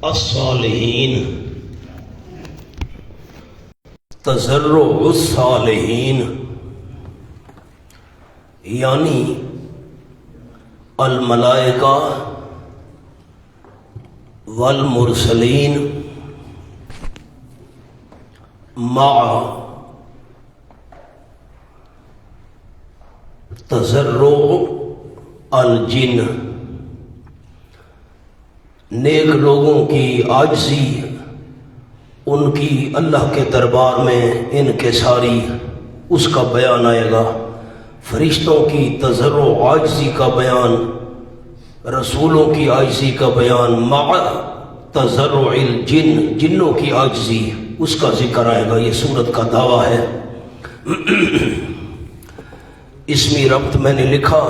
الصالحین، تضرع الصالحین یعنی الملائکہ والمرسلین مع تضرع الجن، نیک لوگوں کی عاجزی ان کی اللہ کے دربار میں انکساری، اس کا بیان آئے گا۔ فرشتوں کی تضرع عاجزی کا بیان، رسولوں کی عاجزی کا بیان، مع تضرع الجن، جنوں کی عاجزی، اس کا ذکر آئے گا۔ یہ سورت کا دعویٰ ہے۔ اسمی ربط میں نے لکھا،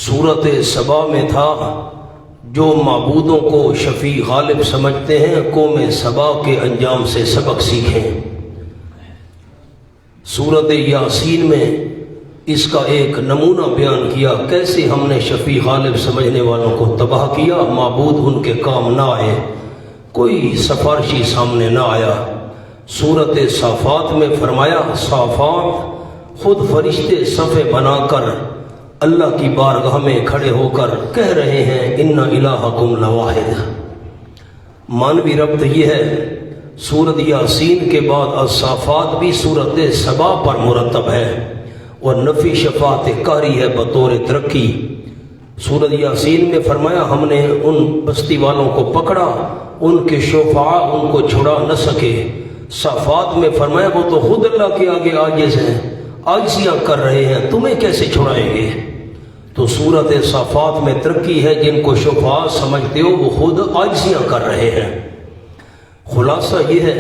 سورت سبا میں تھا جو معبودوں کو شفیع غالب سمجھتے ہیں قوم سبا کے انجام سے سبق سیکھیں۔ سورت یاسین میں اس کا ایک نمونہ بیان کیا، کیسے ہم نے شفیع غالب سمجھنے والوں کو تباہ کیا، معبود ان کے کام نہ آئے، کوئی سفارشی سامنے نہ آیا۔ سورت صافات میں فرمایا، صافات خود فرشتے صفے بنا کر اللہ کی بارگاہ میں کھڑے ہو کر کہہ رہے ہیں ان الہکم لواحد۔ مانوی ربط یہ ہے، سورت یاسین کے بعد الصافات بھی سورت سبا پر مرتب ہے اور نفی شفاعت قہری ہے بطور ترقی۔ سورت یاسین میں فرمایا ہم نے ان بستی والوں کو پکڑا، ان کے شفعاء ان کو چھڑا نہ سکے۔ صافات میں فرمایا وہ تو خود اللہ کے آگے عاجز ہیں، عاجزیاں کر رہے ہیں، تمہیں کیسے چھڑائیں گے؟ تو سورت صافات میں ترقی ہے، جن کو شفعاء سمجھتے ہو وہ خود عاجزیاں کر رہے ہیں۔ خلاصہ یہ ہے،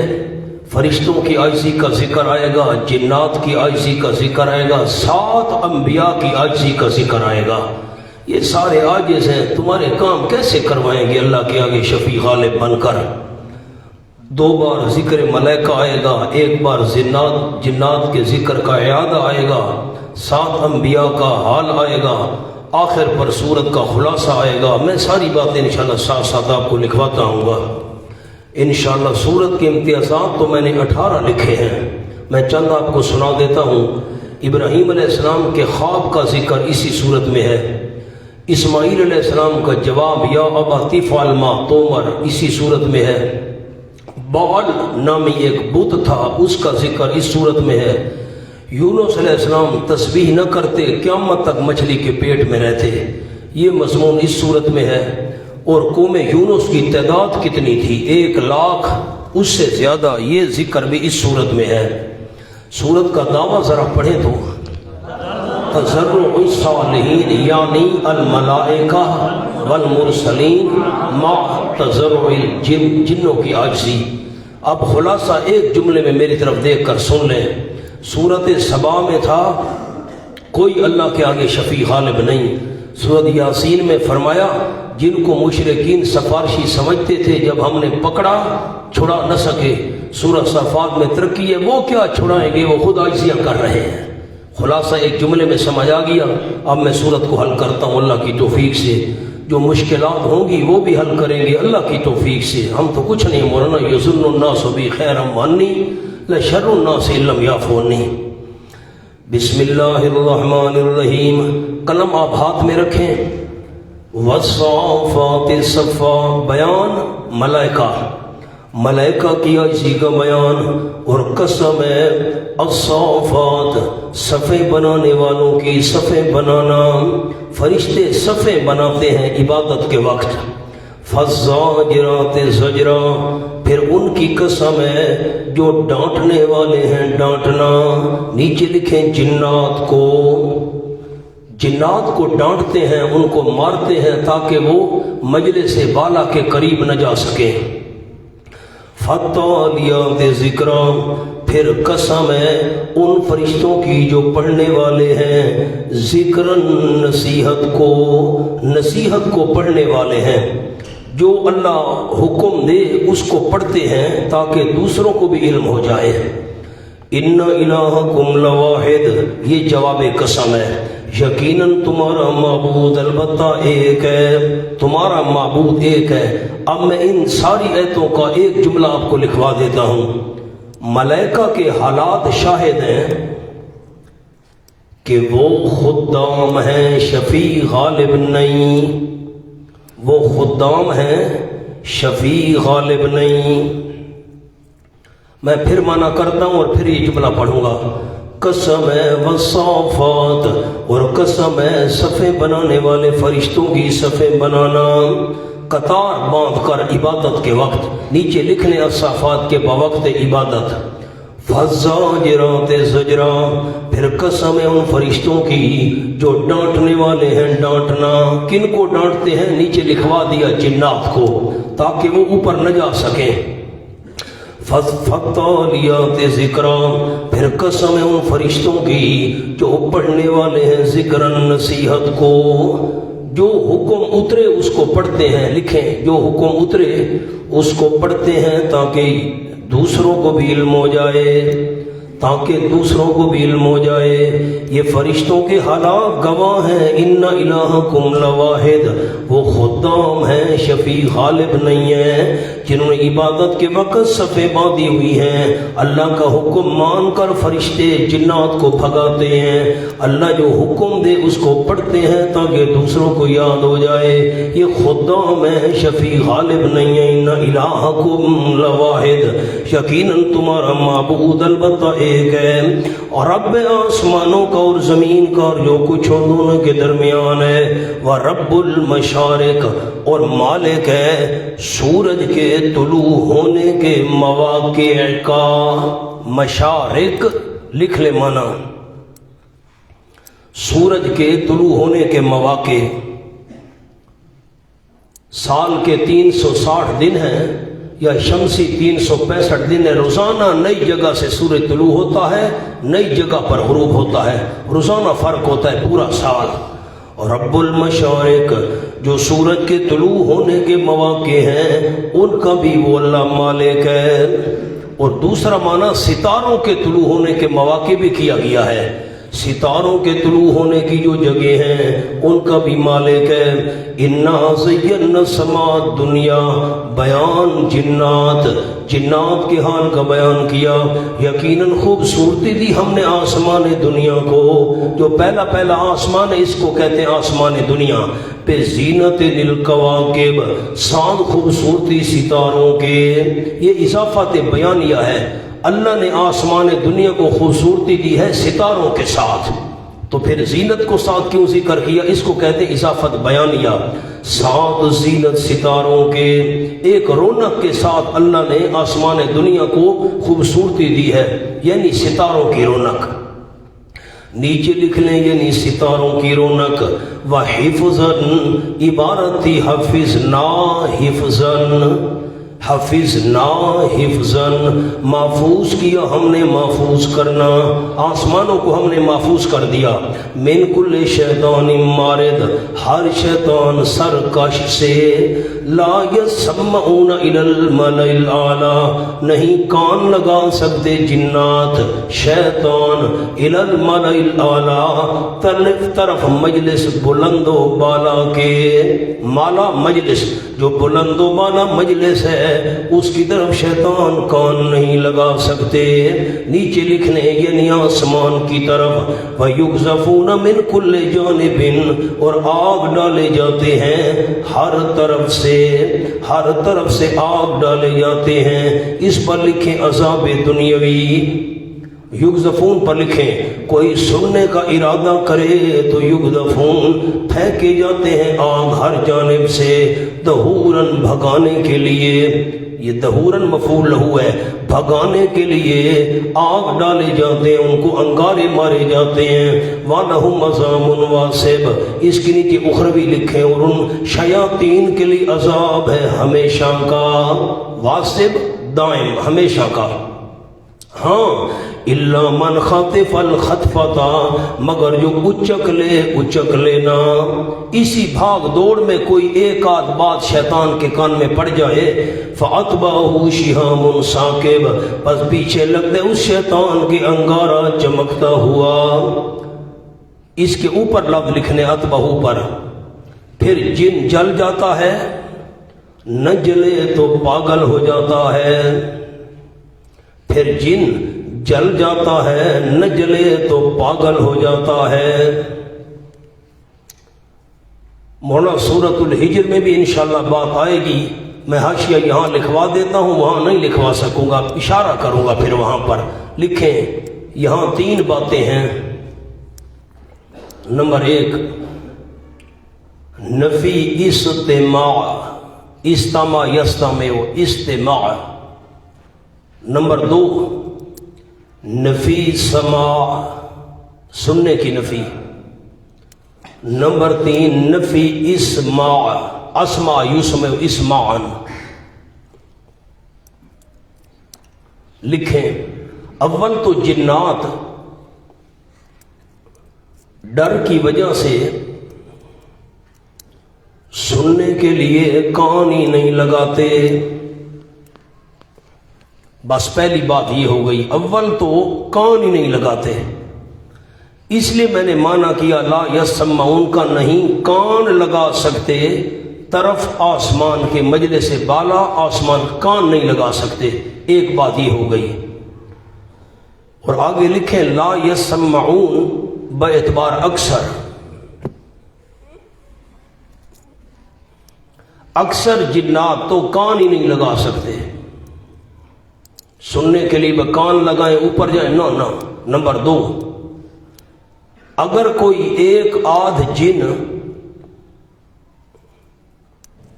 فرشتوں کی عاجزی کا ذکر آئے گا، جنات کی عاجزی کا ذکر آئے گا، 7 انبیاء کی عاجزی کا ذکر آئے گا۔ یہ سارے عاجز ہیں، تمہارے کام کیسے کروائیں گے اللہ کے آگے شفیع غالب بن کر؟ 2 بار ذکر ملائکہ آئے گا، 1 بار جنات کے ذکر کا اعادہ آئے گا، 7 انبیاء کا حال آئے گا، آخر پر سورت کا خلاصہ آئے گا۔ میں ساری باتیں انشاءاللہ ساتھ ساتھ آپ کو لکھواتا ہوں گا انشاءاللہ۔ سورت کے امتیازات تو میں نے 18 لکھے ہیں، میں چند آپ کو سنا دیتا ہوں۔ ابراہیم علیہ السلام کے خواب کا ذکر اسی سورت میں ہے۔ اسماعیل علیہ السلام کا جواب یا ابا افعل ما تؤمر اسی سورت میں ہے۔ بعل نامی ایک بت تھا، اس کا ذکر اس صورت میں ہے۔ یونس علیہ السلام تسبیح نہ کرتے، قیامت تک مچھلی کے پیٹ میں رہتے، یہ مضمون اس صورت میں ہے۔ اور قوم یونس کی تعداد کتنی تھی؟ 1 لاکھ، اس سے زیادہ، یہ ذکر بھی اس صورت میں ہے۔ صورت کا دعویٰ ذرا پڑھیں تو، تضرع الصالحین یعنی الملائکہ والمرسلین مع تضرع الجن، جنوں کی عاجزی۔ اب خلاصہ ایک جملے میں میری طرف دیکھ کر سن لیں۔ سورت سبا میں تھا کوئی اللہ کے آگے شفیع غالب نہیں۔ سورت یاسین میں فرمایا جن کو مشرکین سفارشی سمجھتے تھے جب ہم نے پکڑا چھڑا نہ سکے۔ سورت صافات میں ترقی ہے، وہ کیا چھڑائیں گے، وہ خود عاجزیاں کر رہے ہیں۔ خلاصہ ایک جملے میں سمجھ آ گیا۔ اب میں سورت کو حل کرتا ہوں اللہ کی توفیق سے۔ جو مشکلات ہوں گی وہ بھی حل کریں گے اللہ کی توفیق سے۔ ہم تو کچھ نہیں مولانا، یظن الناس بی خیرا وانی لشر الناس ان لم یعفونی۔ بسم اللہ الرحمن الرحیم، قلم آپ ہاتھ میں رکھیں۔ والصافات صفا، بیان ملائکہ کی عاجزی کا بیان، اور قسم ہے الصافات، صفے بنانے والوں کی صفے بنانا، فرشتے صفے بناتے ہیں عبادت کے وقت۔ فالزاجرات زجرا، پھر ان کی قسم ہے جو ڈانٹنے والے ہیں ڈانٹنا۔ نیچے لکھیں جنات کو ڈانٹتے ہیں، ان کو مارتے ہیں تاکہ وہ مجلس بالا کے قریب نہ جا سکیں۔ فالتالیات ذکرا، پھر قسم ہے ان فرشتوں کی جو پڑھنے والے ہیں، ذکرن نصیحت کو پڑھنے والے ہیں، جو اللہ حکم دے اس کو پڑھتے ہیں تاکہ دوسروں کو بھی علم ہو جائے۔ ان الہکم لواحد، یہ جواب قسم ہے، یقیناً تمہارا معبود البتہ ایک ہے، تمہارا معبود ایک ہے۔ اب میں ان ساری آیتوں کا ایک جملہ آپ کو لکھوا دیتا ہوں۔ ملائکہ کے حالات شاہد ہیں کہ وہ خدام ہیں، شفیع غالب نہیں، وہ خدام ہیں، شفیع غالب نہیں۔ میں پھر معنی کرتا ہوں اور پھر یہ جملہ پڑھوں گا۔ قسم ہے والصافات، اور قسم ہے صفیں بنانے والے فرشتوں کی صفیں بنانا، قطار باندھ کر عبادت کے وقت، نیچے لکھنے الصافات کے بوقت عبادت۔ فالزاجرات زجرا، پھر قسم ہے ان فرشتوں کی جو ڈانٹنے والے ہیں ڈانٹنا۔ کن کو ڈانٹتے ہیں؟ نیچے لکھوا دیا جنات کو، تاکہ وہ اوپر نہ جا سکیں۔ فالتالیات ذکرا، پھر قسم ہے ان فرشتوں کی جو پڑھنے والے ہیں ذکرن نصیحت کو، جو حکم اترے اس کو پڑھتے ہیں، لکھیں جو حکم اترے اس کو پڑھتے ہیں تاکہ دوسروں کو بھی علم ہو جائے، تاکہ دوسروں کو بھی علم ہو جائے۔ یہ فرشتوں کے حالات گواہ ہیں۔ ان الہکم لواحد، وہ خدام ہیں، شفیع غالب نہیں ہیں، جنہوں نے عبادت کے وقت صفیں باندھی ہوئی ہیں۔ اللہ کا حکم مان کر فرشتے جنات کو بھگاتے ہیں، اللہ جو حکم دے اس کو پڑھتے ہیں تاکہ دوسروں کو یاد ہو جائے۔ یہ خدام ہیں، شفیع غالب نہیں ہیں۔ ان الہکم لواحد، یقیناً تمہارا معبود البتہ ایک ہے، اور رب آسمانوں کا اور زمین کا اور جو کچھ ان دونوں کے درمیان ہے۔ وَرَبُّ الْمَشَارِقِ، اور مالک ہے سورج کے طلوع ہونے کے مواقع کا۔ مشارق لکھ لے مانا، سورج کے طلوع ہونے کے مواقع۔ سال کے 360 دن ہیں یا شمسی 365 دن ہے، روزانہ نئی جگہ سے سورج طلوع ہوتا ہے، نئی جگہ پر غروب ہوتا ہے، روزانہ فرق ہوتا ہے پورا سال۔ اور رب المشارق، جو سورج کے طلوع ہونے کے مواقع ہیں ان کا بھی وہ اللہ مالک ہے۔ اور دوسرا معنی ستاروں کے طلوع ہونے کے مواقع بھی کیا گیا ہے، ستاروں کے طلوع ہونے کی جو جگہ ہیں ان کا بھی مالک ہے۔ انا زینا السماء الدنیا، بیان جنات، جنات کے حال کا بیان کیا۔ یقیناً خوبصورتی دی ہم نے آسمان دنیا کو، جو پہلا آسمان ہے اس کو کہتے ہیں آسمان دنیا، پہ زینت للکواکب، ساتھ خوبصورتی ستاروں کے۔ یہ اضافت بیانیہ ہے، اللہ نے آسمان دنیا کو خوبصورتی دی ہے ستاروں کے ساتھ، تو پھر زینت کو ساتھ کیوں ذکر کیا؟ اس کو کہتے ہیں اضافت بیانیہ، ساتھ زینت ستاروں کے، ایک رونق کے ساتھ اللہ نے آسمان دنیا کو خوبصورتی دی ہے، یعنی ستاروں کی رونق۔ نیچے لکھ لیں یعنی ستاروں کی رونق۔ وَحِفْظًا، عبارت تھی حفظنا حفظًا، حفظنا حفظًا، محفوظ کیا ہم نے، محفوظ کرنا، آسمانوں کو ہم نے محفوظ کر دیا۔ من کل شیطان مارد، ہر شیطان سرکش سے۔ لا یسمعون الی الملأ الاعلی، نہیں کان لگا سکتے جنات شیطان الی الملأ الاعلی، طرف مجلس بلند و بالا کے، مالا مجلس جو بلند و بالا مجلس ہے اس کی طرف شیطان کان نہیں لگا سکتے۔ نیچے لکھنے یعنی آسمان کی طرف۔ وَيُقْذَفُونَ مِنْ كُلِّ جَانِبٍ، اور آگ ڈالے جاتے ہیں ہر طرف سے، ہر طرف سے آگ ڈالے جاتے ہیں۔ اس پر لکھیں عذاب دنیاوی، یقذفون پر لکھیں، کوئی سننے کا ارادہ کرے تو یقذفون، پھینکے جاتے ہیں آگ ہر جانب سے، دہوراً بھگانے کے لیے، یہ دہوراً مفعول لہو ہے، بھگانے کے لیے آگ ڈالے جاتے ہیں، ان کو انگارے مارے جاتے ہیں۔ وَلَهُمْ عَذَابٌ وَاصِبٌ، اس کے نیچے اخروی لکھیں، اور ان شیاطین کے لیے عذاب ہے ہمیشہ کا، واصب دائم ہمیشہ کا۔ ہاں الا من خطف الخطفتا، مگر جو اچک لے اچک لینا، اسی بھاگ دوڑ میں کوئی ایک آدھ بات شیطان کے کان میں پڑ جائے، فاتبعہ شہاب ثاقب، بس پیچھے لگ دے اس شیطان کے انگارہ چمکتا ہوا۔ اس کے اوپر لفظ لکھنے اتبہو پر، پھر جن جل جاتا ہے نہ جلے تو پاگل ہو جاتا ہے، پھر جن جل جاتا ہے نہ جلے تو پاگل ہو جاتا ہے۔ مولانا سورۃ الحجر میں بھی انشاءاللہ بات آئے گی، میں حاشیہ یہاں لکھوا دیتا ہوں، وہاں نہیں لکھوا سکوں گا، اشارہ کروں گا پھر وہاں پر لکھیں۔ یہاں 3 باتیں ہیں۔ نمبر 1 نفی استماع، استماع یستمع استماع۔ نمبر 2 نفی سماع، سننے کی نفی۔ نمبر 3 نفی اسماع، اسمع یسمع اسماعا۔ لکھیں، اول تو جنات ڈر کی وجہ سے سننے کے لیے کان ہی نہیں لگاتے۔ بس پہلی بات یہ ہو گئی، اول تو کان ہی نہیں لگاتے، اس لیے میں نے مانا کیا لا یسمعون کا نہیں، کان لگا سکتے طرف آسمان کے، مجلس سے بالا آسمان کان نہیں لگا سکتے، ایک بات یہ ہو گئی۔ اور آگے لکھیں لا یسمعون باعتبار اکثر، اکثر جنات تو کان ہی نہیں لگا سکتے، سننے کے لیے کان لگائیں اوپر جائیں، نہ۔ نمبر 2 اگر کوئی ایک آدھ جن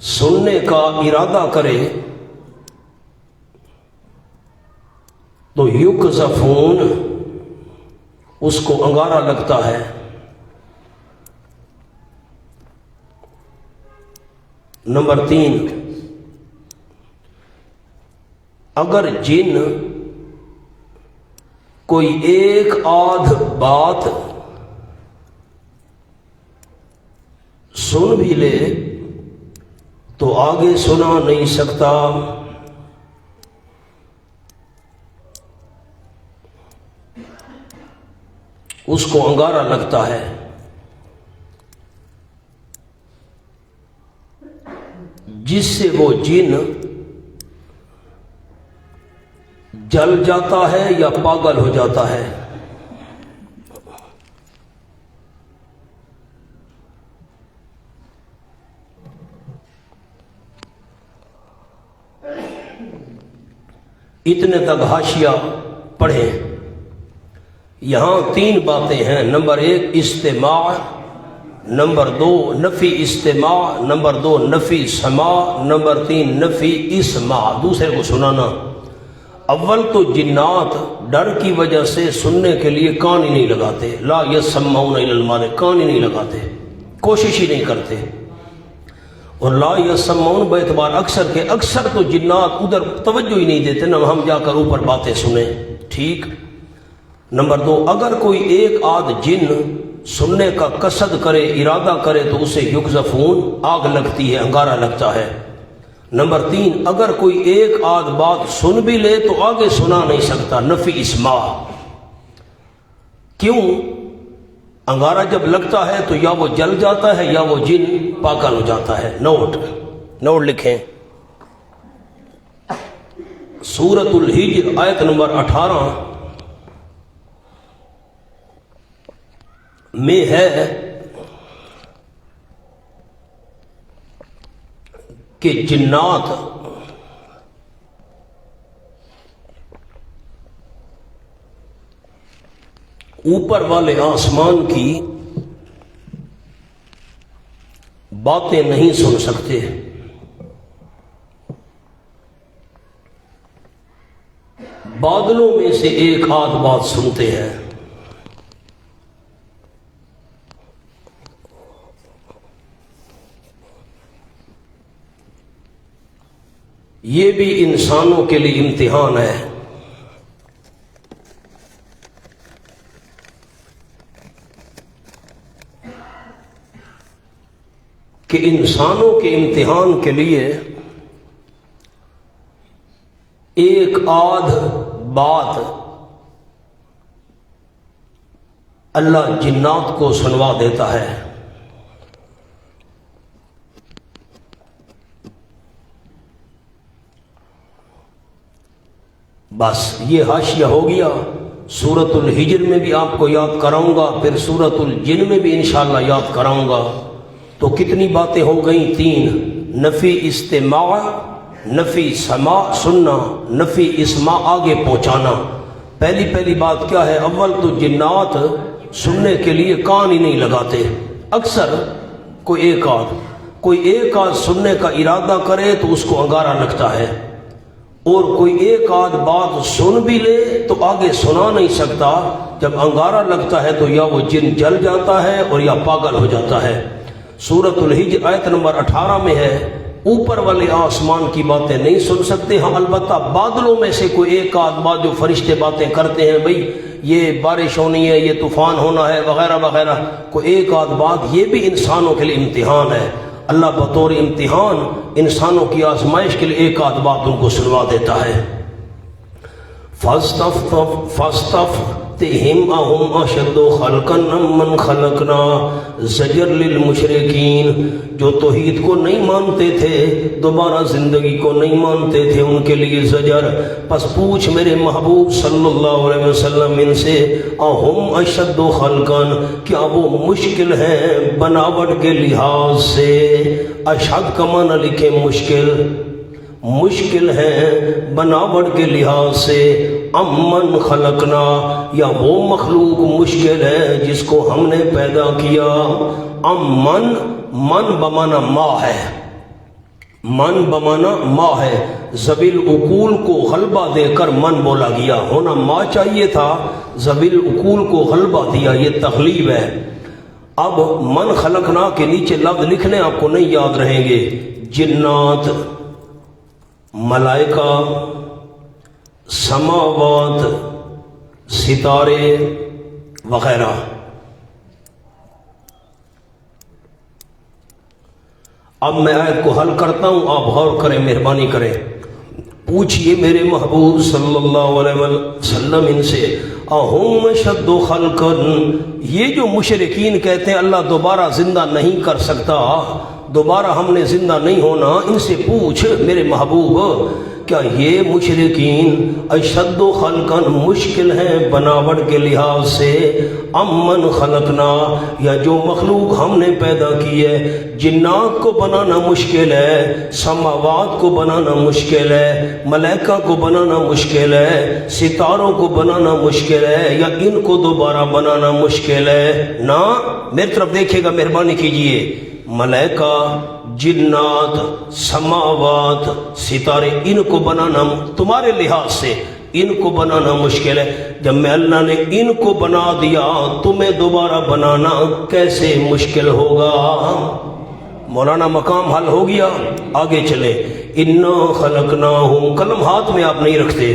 سننے کا ارادہ کرے تو یقذفون، اس کو انگارہ لگتا ہے۔ نمبر 3 اگر جن کوئی ایک آدھ بات سن بھی لے تو آگے سنا نہیں سکتا، اس کو انگارہ لگتا ہے۔ جس سے وہ جن جل جاتا ہے یا پاگل ہو جاتا ہے۔ اتنے تک حاشیہ پڑھیں۔ یہاں 3 باتیں ہیں، نمبر 1 استماع، نمبر 2 نفی استماع، نمبر 2 نفی سماع، نمبر 3 نفی اسماع، دوسرے کو سنانا۔ اول تو جنات ڈر کی وجہ سے سننے کے لیے کان ہی نہیں لگاتے، لا یسمعون الا الماء، کان ہی نہیں لگاتے، کوشش ہی نہیں کرتے۔ اور لا یسمعون باعتبار اکثر کے، اکثر تو جنات ادھر توجہ ہی نہیں دیتے، نہ ہم جا کر اوپر باتیں سنیں، ٹھیک۔ نمبر 2 اگر کوئی ایک آدھ جن سننے کا قصد کرے، ارادہ کرے تو اسے یقذفون، آگ لگتی ہے، انگارہ لگتا ہے۔ نمبر 3 اگر کوئی ایک آدھ بات سن بھی لے تو آگے سنا نہیں سکتا، نفی اسماع۔ کیوں؟ انگارہ جب لگتا ہے تو یا وہ جل جاتا ہے یا وہ جن پاگل ہو جاتا ہے۔ نوٹ لکھیں، سورۃ الحجر آیت نمبر 18 میں ہے کہ جنات اوپر والے آسمان کی باتیں نہیں سن سکتے، بادلوں میں سے ایک آدھ بات سنتے ہیں۔ یہ بھی انسانوں کے لیے امتحان ہے کہ انسانوں کے امتحان کے لیے ایک آدھ بات اللہ جنات کو سنوا دیتا ہے۔ بس یہ حاشیہ ہو گیا۔ سورۃ الحجر میں بھی آپ کو یاد کراؤں گا، پھر سورۃ الجن میں بھی انشاءاللہ یاد کراؤں گا۔ تو کتنی باتیں ہو گئیں؟ 3، نفی استماع، نفی سماع سننا، نفی اسماع آگے پہنچانا۔ پہلی بات کیا ہے؟ اول تو جنات سننے کے لیے کان ہی نہیں لگاتے، اکثر کوئی ایک آدھ سننے کا ارادہ کرے تو اس کو انگارہ لگتا ہے، اور کوئی ایک آدھ بات سن بھی لے تو آگے سنا نہیں سکتا۔ جب انگارہ لگتا ہے تو یا وہ جن جل جاتا ہے اور یا پاگل ہو جاتا ہے۔ سورۃ الحجر آیت نمبر 18 میں ہے، اوپر والے آسمان کی باتیں نہیں سن سکتے، ہاں البتہ بادلوں میں سے کوئی ایک آدھ بات جو فرشتے باتیں کرتے ہیں، بھئی یہ بارش ہونی ہے، یہ طوفان ہونا ہے وغیرہ وغیرہ، کوئی ایک آدھ بات، یہ بھی انسانوں کے لیے امتحان ہے۔ اللہ بطور امتحان انسانوں کی آزمائش کے لیے ایک آدھ بات ان کو سنوا دیتا ہے۔ فَاسْتَفْتِهِمْ أَهُمْ أَشَدُّ خَلْقًا أَمْ مَنْ خَلَقْنَا زجر للمشرکین، جو توحید کو نہیں مانتے تھے، دوبارہ زندگی کو نہیں مانتے تھے، ان کے لیے زجر۔ پس پوچھ میرے محبوب صلی اللہ علیہ وسلم ان سے، اَهُمْ أَشَدُّ خَلْقًا، کیا وہ مشکل ہیں بناوٹ کے لحاظ سے؟ اشد کا معنی لکھیں مشکل ہیں بناوٹ کے لحاظ سے، امن خلقنا، یا وہ مخلوق مشکل ہے جس کو ہم نے پیدا کیا۔ من بمانا ما ہے، ذویل عقول کو غلبہ دے کر من بولا گیا، ہونا ما چاہیے تھا، ذویل عقول کو غلبہ دیا، یہ تغلیب ہے۔ اب من خلقنا کے نیچے لفظ لکھنے آپ کو نہیں یاد رہیں گے، جنات، ملائکہ، سماوات، ستارے وغیرہ۔ اب میں آیت کو حل کرتا ہوں، آپ غور کریں، مہربانی کریں۔ پوچھئے میرے محبوب صلی اللہ علیہ وسلم ان سے، اَهُمْ أَشَدُّ خَلْقًا، یہ جو مشرکین کہتے ہیں اللہ دوبارہ زندہ نہیں کر سکتا، دوبارہ ہم نے زندہ نہیں ہونا، ان سے پوچھ میرے محبوب، کیا یہ مشرکین اشد خلقاً مشکل ہیں بناوٹ کے لحاظ سے، امن خلقنا، یا جو مخلوق ہم نے پیدا کی ہے؟ جنات کو بنانا مشکل ہے، سماوات کو بنانا مشکل ہے، ملائکہ کو بنانا مشکل ہے، ستاروں کو بنانا مشکل ہے، یا ان کو دوبارہ بنانا مشکل ہے؟ نا، میری طرف دیکھے گا، مہربانی کیجئے۔ ملائکہ، جنات، سماوات، ستارے، ان کو بنانا تمہارے لحاظ سے ان کو بنانا مشکل ہے۔ جب میں اللہ نے ان کو بنا دیا، تمہیں دوبارہ بنانا کیسے مشکل ہوگا؟ مولانا مقام حل ہو گیا، آگے چلے۔ انا خلقناہم، قلم ہاتھ میں آپ نہیں رکھتے،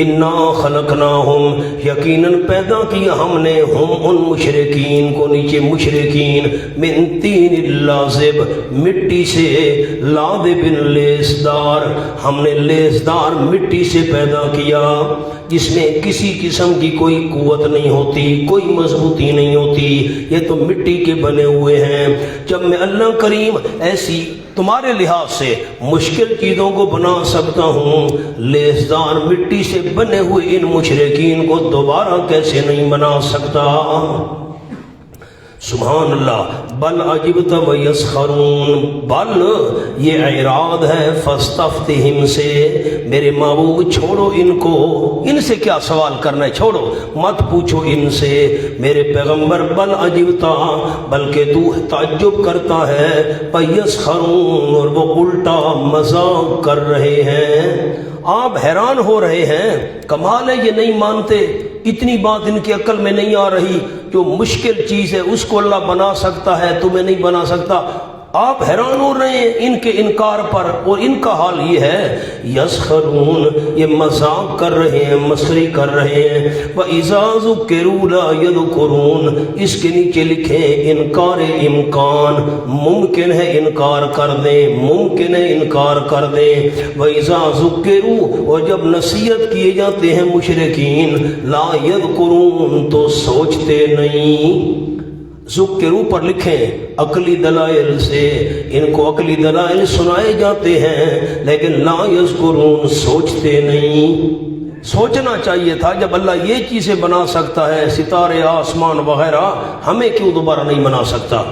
انا خلقناہم، یقیناً پیدا کیا ہم نے، ہم ان مشرکین کو، نیچے مشرکین، من طین لازب، مٹی سے، لازب لیسدار، ہم نے لیسدار مٹی سے پیدا کیا، جس میں کسی قسم کی کوئی قوت نہیں ہوتی، کوئی مضبوطی نہیں ہوتی، یہ تو مٹی کے بنے ہوئے ہیں۔ جب میں اللہ کریم ایسی تمہارے لحاظ سے مشکل چیزوں کو بنا سکتا ہوں، لیسدار مٹی سے بنے ہوئے ان مشرکین کو دوبارہ کیسے نہیں بنا سکتا؟ سبحان اللہ۔ بل عجبت ویسخرون، بل یہ اعراض ہے فاستفتہم سے، میرے محبوب چھوڑو ان کو، ان سے کیا سوال کرنا ہے، چھوڑو، مت پوچھو ان سے میرے پیغمبر۔ بل عجبتا، بلکہ تو تعجب کرتا ہے، ویسخرون، اور وہ الٹا مذاق کر رہے ہیں، آپ حیران ہو رہے ہیں، کمال ہے یہ نہیں مانتے، اتنی بات ان کی عقل میں نہیں آ رہی، جو مشکل چیز ہے اس کو اللہ بنا سکتا ہے، تمہیں نہیں بنا سکتا۔ آپ حیران ہو رہے ہیں ان کے انکار پر، اور ان کا حال یہ ہے یسخرون، یہ مذاق کر رہے ہیں، مسخری کر رہے ہیں۔ وَإِذَا ذُكِّرُوا لَا يَذْكُرُونَ، اس کے نیچے لکھیں انکار امکان، ممکن ہے انکار کر دیں، ممکن ہے انکار کر دیں۔ وَإِذَا ذُكِّرُوا، اور جب نصیحت کیے جاتے ہیں مشرکین، لا يذکرون، تو سوچتے نہیں۔ ذکروا پر لکھیں عقلی دلائل سے، ان کو عقلی دلائل سنائے جاتے ہیں لیکن لا یذکرون، سوچتے نہیں۔ سوچنا چاہیے تھا، جب اللہ یہ چیزیں بنا سکتا ہے، ستارے، آسمان وغیرہ، ہمیں کیوں دوبارہ نہیں بنا سکتا؟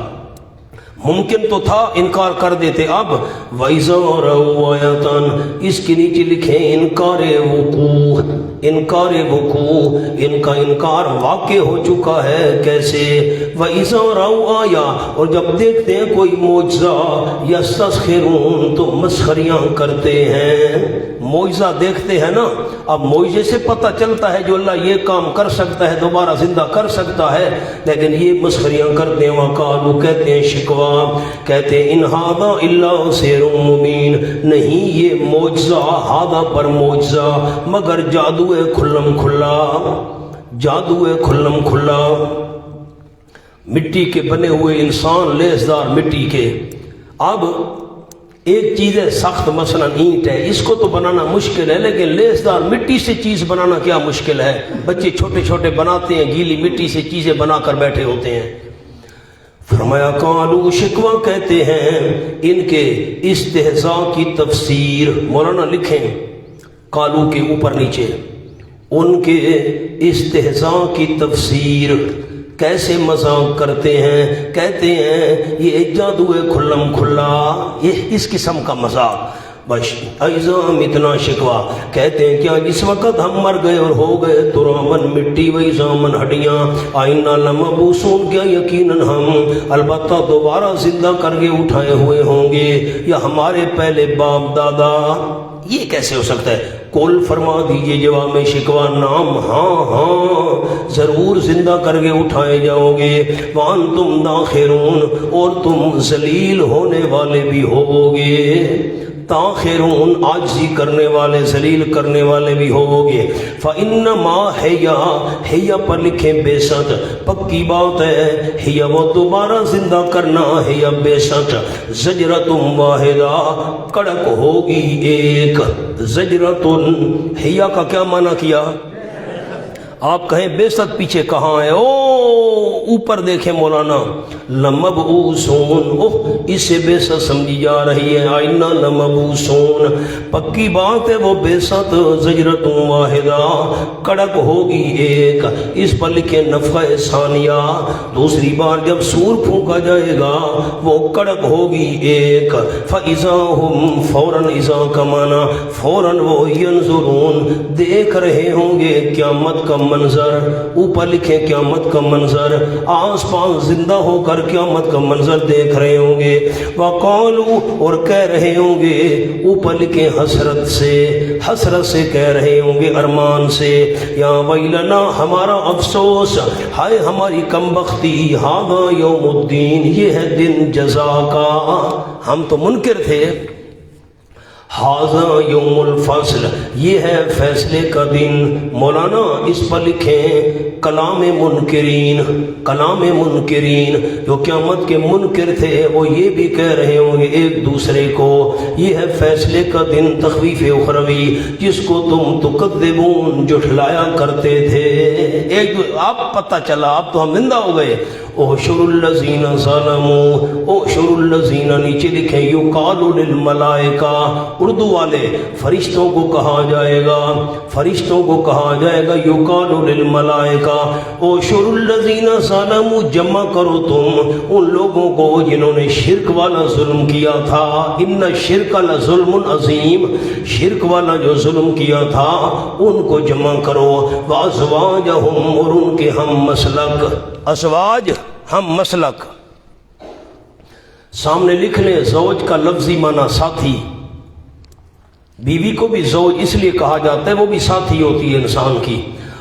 ممکن تو تھا، انکار کر دیتے۔ اب وَإِذَا رَأَوْا آیَةً، اس کے نیچے لکھیں انکار وقوع، انکار وقوع، ان کا انکار واقع ہو چکا ہے۔ کیسے؟ وَإِذَا رَأَوْا آیَةً، اور جب دیکھتے ہیں کوئی معجزہ، یستسخرون، تو مسخریاں کرتے ہیں۔ معجزہ دیکھتے ہیں نا، اب معجزے سے پتہ چلتا ہے جو اللہ یہ کام کر سکتا ہے، دوبارہ زندہ کر سکتا ہے، لیکن یہ مسخریاں کرتے ہیں۔ وقالوا، کہتے ہیں شکوا، کہتے ہیں ان ھذا الا سحر مبین، نہیں یہ معجزہ، ھذا پر معجزہ، مگر جادو ہے کھلم کھلا، جادو ہے کھلم کھلا۔ مٹی کے بنے ہوئے انسان، لیسدار مٹی کے۔ اب ایک چیز ہے سخت، مثلا اینٹ ہے، اس کو تو بنانا مشکل ہے، لیکن لیسدار مٹی سے چیز بنانا کیا مشکل ہے؟ بچے چھوٹے چھوٹے بناتے ہیں، گیلی مٹی سے چیزیں بنا کر بیٹھے ہوتے ہیں۔ فرمایا قالوا، شکوہ کہتے ہیں ان کے استہزاء کی تفسیر، مولانا لکھیں قالوا کے اوپر نیچے، ان کے استہزاء کی تفسیر، کیسے مذاق کرتے ہیں؟ کہتے ہیں یہ جادو ہے کھلم کھلا، یہ اس قسم کا مذاق۔ بش ایزام اتنا شکوا، کہتے ہیں کیا جس وقت ہم مر گئے اور ہو گئے ترابن مٹی، و ایزامن ہڈیاں، آئینہ لمبوسون، کیا یقیناً ہم البتہ دوبارہ زندہ کر کے اٹھائے ہوئے ہوں گے، یا ہمارے پہلے باپ دادا؟ یہ کیسے ہو سکتا ہے؟ قل، فرما دیجئے جواب میں شکوا، نام، ہاں ہاں ضرور زندہ کر کے اٹھائے جاؤ گے، وانتم داخرون، اور تم ذلیل ہونے والے بھی ہوگے، تاخرون عاجزی کرنے والے، ذلیل کرنے والے بھی ہوگے۔ فَإِنَّمَا ہِیَ پر لکھیں بے شک، پکی بات ہے، ہِیَ وہ دوبارہ زندہ کرنا، ہِیَ بے شک، زجرتم واحدہ، کڑک ہوگی ایک، زجرتن، ہِیَ کا کیا معنی کیا؟ آپ کہیں بے شک پیچھے کہاں ہے؟ اوپر دیکھیں مولانا، لمبعوثون، اس سے بے شک سمجھی جا رہی ہے، آئینہ لمبعوثون، پکی بات ہے وہ بے شک، زجرۃ واحدہ، کڑک ہوگی ایک، اس پر لکھیں نفخہ ثانیہ، دوسری بار جب سور پھونکا جائے گا وہ کڑک ہوگی ایک، فَإِذَا هُمْ، فوراً اذا کا معنی فوراً، وہ ینظرون، دیکھ رہے ہوں گے قیامت کا منظر، اوپر لکھیں قیامت کا منظر، آس پاس زندہ ہو کر قیامت کا منظر دیکھ رہے ہوں گے۔ وقالوا، اور کہہ رہے ہوں گے، اوپر لکھیں حسرت سے، حسرت سے کہہ رہے ہوں گے، ارمان سے، یا ویلنا، ہمارا افسوس، ہائے ہماری کمبختی، ھذا یوم الدین، یہ ہے دن جزا کا، ہم تو منکر تھے، ھذا یوم الفصل، یہ ہے فیصلے کا دن۔ مولانا اس پر لکھیں کلام منکرین، کلام منکرین، جو قیامت کے منکر تھے وہ یہ بھی کہہ رہے ہوں گے ایک دوسرے کو، یہ ہے فیصلے کا دن، تخویف اخروی، جس کو تم تکذبون، جھٹلایا کرتے تھے۔ ایک آپ پتہ چلا اب تو ہم زندہ ہو گئے۔ احشر الذین ظلموا، احشر الذین، نیچے لکھیں یقال للملائکہ، اردو والے، فرشتوں کو کہا جائے گا، فرشتوں کو کہا جائے گا، یقال للملائکہ، احشر الذین ظلموا، جمع کرو تم ان لوگوں کو جنہوں نے شرک والا ظلم کیا تھا، ان الشرک لظلم عظیم، شرک والا جو ظلم کیا تھا ان کو جمع کرو، وازواجہم، اور ان کے ہم مسلک، ازواج ہم مسلک، سامنے لکھ لیں زوج کا لفظی معنی ساتھی، بیوی کو بھی زوج اس لیے کہا جاتا ہے وہ بھی ساتھی ہوتی ہے انسان کی،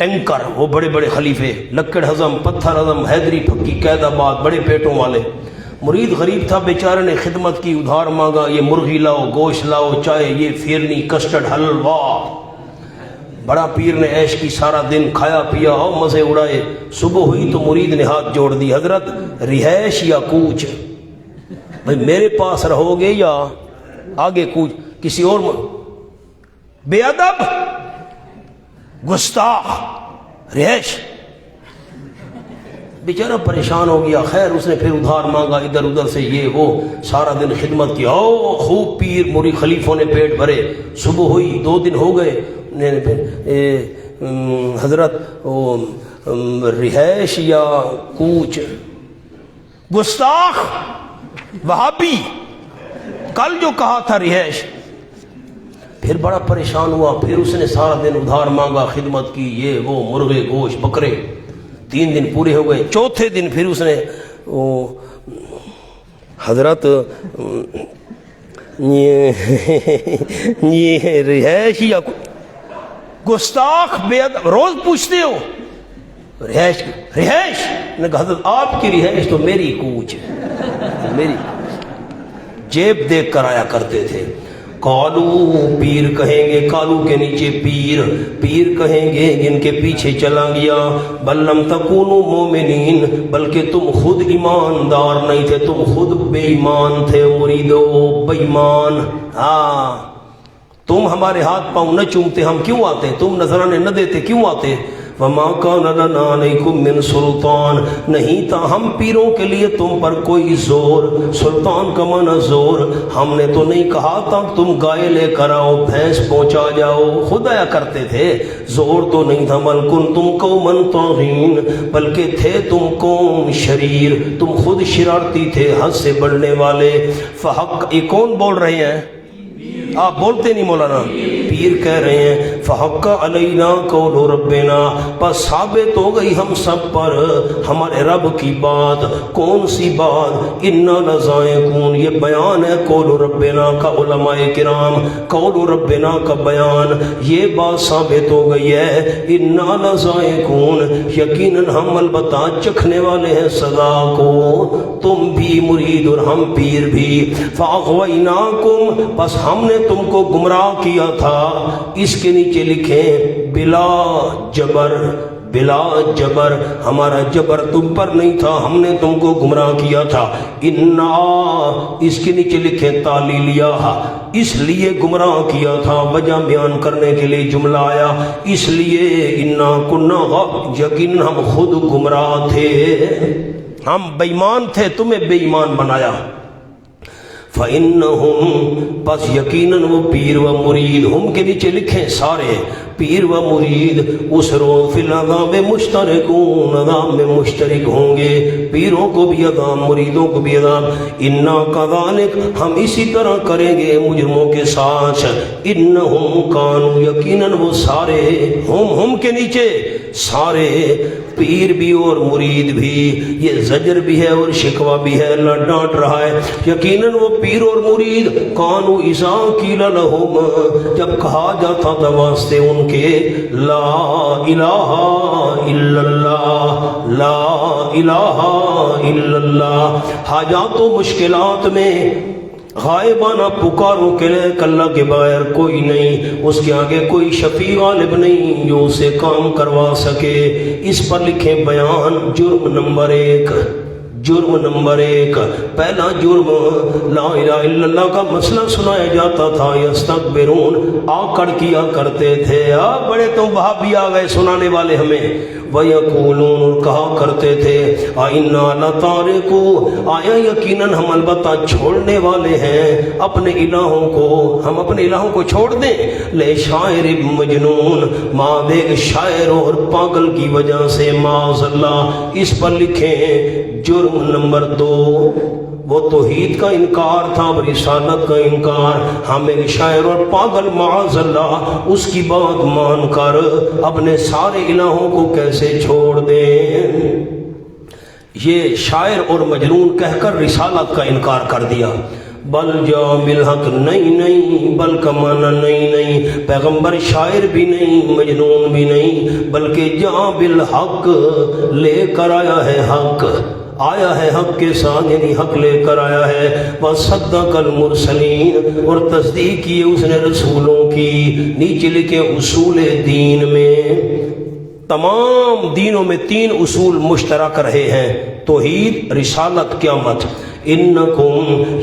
ٹینکر، وہ بڑے بڑے خلیفے، لکڑ ہضم، پتھر ہضم، حیدری پھکی، قید آباد، بڑے پیٹوں والے۔ مرید غریب تھا بیچارے نے خدمت کی، ادھار مانگا، یہ مرغی لاؤ، گوشت لاؤ، چائے، یہ فیرنی، کسٹرڈ، حلوہ۔ بڑا پیر نے عیش کی، سارا دن کھایا پیا اور مزے اڑائے۔ صبح ہوئی تو مرید نے ہاتھ جوڑ دی، حضرت رہائش یا کوچ؟ بھئی میرے پاس رہو گے یا آگے کوچ کسی اور بے ادب گستاخ رہائش؟ بیچارہ پریشان ہو گیا۔ خیر اس نے پھر ادھار مانگا، ادھر ادھر سے یہ وہ، سارا دن خدمت کی، او خوب پیر مرید خلیفوں نے پیٹ بھرے۔ صبح ہوئی، 2 دن ہو گئے، حضرت رہائش یا کوچ؟ گستاخ وہابی، کل جو کہا تھا رہائش۔ پھر بڑا پریشان ہوا، پھر اس نے سارا دن ادھار مانگا، خدمت کی، یہ وہ، مرغے گوشت بکرے۔ 3 دن پورے ہو گئے، چوتھے دن پھر اس نے حضرت یہ رہائش یا گستاخ بے ادب، روز پوچھتے ہو رہائش؟ رہائش نے کہا حضرت آپ کی رہائش تو میری کوچ ہے، میری جیب دیکھ کر آیا کرتے تھے۔ کالو پیر کہیں گے، کالو کے نیچے پیر، پیر کہیں گے جن کے پیچھے چلا گیا، بل لم تکونوا مومنین، بلکہ تم خود ایماندار نہیں تھے، تم خود بے ایمان تھے، مریدو بے ایمان۔ ہاں تم ہمارے ہاتھ پاؤں نہ چومتے ہم کیوں آتے؟ تم نذرانے نہ دیتے کیوں آتے؟ وما کان لنا علیکم من سلطان، نہیں تھا ہم پیروں کے لیے تم پر کوئی زور۔ سلطان کا معنی زور، ہم نے تو نہیں کہا تھا تم گائے لے کر آؤ، بھینس پہنچا جاؤ، خود آیا کرتے تھے، زور تو نہیں تھا۔ بل کنتم قوما طاغین، بلکہ تھے تم قوم شریر، تم خود شرارتی تھے، حد سے بڑھنے والے۔ فحق، یہ کون بول رہے ہیں؟ آپ بولتے نہیں مولانا، پیر کہہ رہے ہیں فحق علینا قول ربنا، پس ثابت ہو گئی ہم سب پر ہمارے رب کی بات۔ کون سی بات؟ انا لذائقون، یہ بیان ہے قول ربنا کا، علماء کرام قول ربنا کا بیان، یہ بات ثابت ہو گئی ہے انا لذائقون، یقیناً ہم البتہ چکھنے والے ہیں سزا کو، تم بھی مرید اور ہم پیر بھی۔ فاغویناکم، پس ہم نے تم کو گمراہ کیا تھا۔ اس کے نیچے لکھیں بلا جبر، بلا جبر، ہمارا جبر تم پر نہیں تھا، ہم نے تم کو گمراہ کیا تھا۔ انا، اس کے نیچے لکھیں تعلیلیہ، اس لیے گمراہ کیا تھا، وجہ بیان کرنے کے لیے جملہ آیا، اس لیے انا کنا، یقین ہم خود گمراہ تھے، ہم بے ایمان تھے، تمہیں بے ایمان بنایا۔ فَإِنَّهُمْ، پس یقیناً وہ پیر و مرید، ہم کے نیچے لکھیں سارے پیر و مرید، اس روز فی العذاب مشترکون، عذاب میں مشترک ہوں گے، پیروں کو بھی عذاب، مریدوں کو بھی عذاب۔ انا کذالک، ہم اسی طرح کریں گے مجرموں کے ساتھ۔ انہم کانوا، یقیناً وہ سارے، ہم کے نیچے سارے، پیر بھی اور مرید بھی، یہ زجر بھی ہے اور شکوہ بھی ہے، اللہ ڈانٹ رہا ہے۔ یقیناً وہ پیر اور مرید کانوا اذا قیل لہم، جب کہا جاتا تھا واسطے ان کے لا الہ الا اللہ، لا الہ الا اللہ، حاجات و مشکلات میں غائبانہ پکاروں کے لئے کہ اللہ کے بغیر کوئی نہیں، اس کے آگے کوئی شفیع غالب نہیں جو اسے کام کروا سکے۔ اس پر لکھیں بیان جرم نمبر 1، جرم نمبر 1، پہلا جرم لا الہ الا اللہ کا مسئلہ سنایا جاتا تھا، یستکبرون، آکڑ کیا کرتے تھے، بڑے تو وہابی آ گئے سنانے والے ہمیں، وَيَقُولُونَ، کہا کرتے تھے اِنَّا لَتَارِكُو، آیا یقیناً ہم البتہ چھوڑنے والے ہیں اپنے الہوں کو، ہم اپنے الہوں کو چھوڑ دیں، لے شاعر مجنون، ماں ایک شاعر اور پاگل کی وجہ سے، معاذ اللہ۔ اس پر لکھیں جرم نمبر 2، وہ توحید کا انکار تھا، رسالت کا انکار، ہم ایک شاعر اور پاگل معاذ اللہ اس کی بات مان کر اپنے سارے الہوں کو کیسے چھوڑ دیں۔ یہ شاعر اور مجنون کہہ کر رسالت کا انکار کر دیا۔ بل جا بالحق، نہیں نہیں، بل کا معنی نہیں نہیں، پیغمبر شاعر بھی نہیں، مجنون بھی نہیں، بلکہ جا بالحق، لے کر آیا ہے حق، آیا ہے حق کے ساتھ، یعنی حق لے کر آیا ہے۔ وَصَدَّقَ الْمُرْسَلِينَ، اور تصدیق کی اس نے رسولوں کی۔ نیچے لکھے اصول دین میں، تمام دینوں میں 3 اصول مشترک رہے ہیں: توحید، رسالت، قیامت۔ انکم،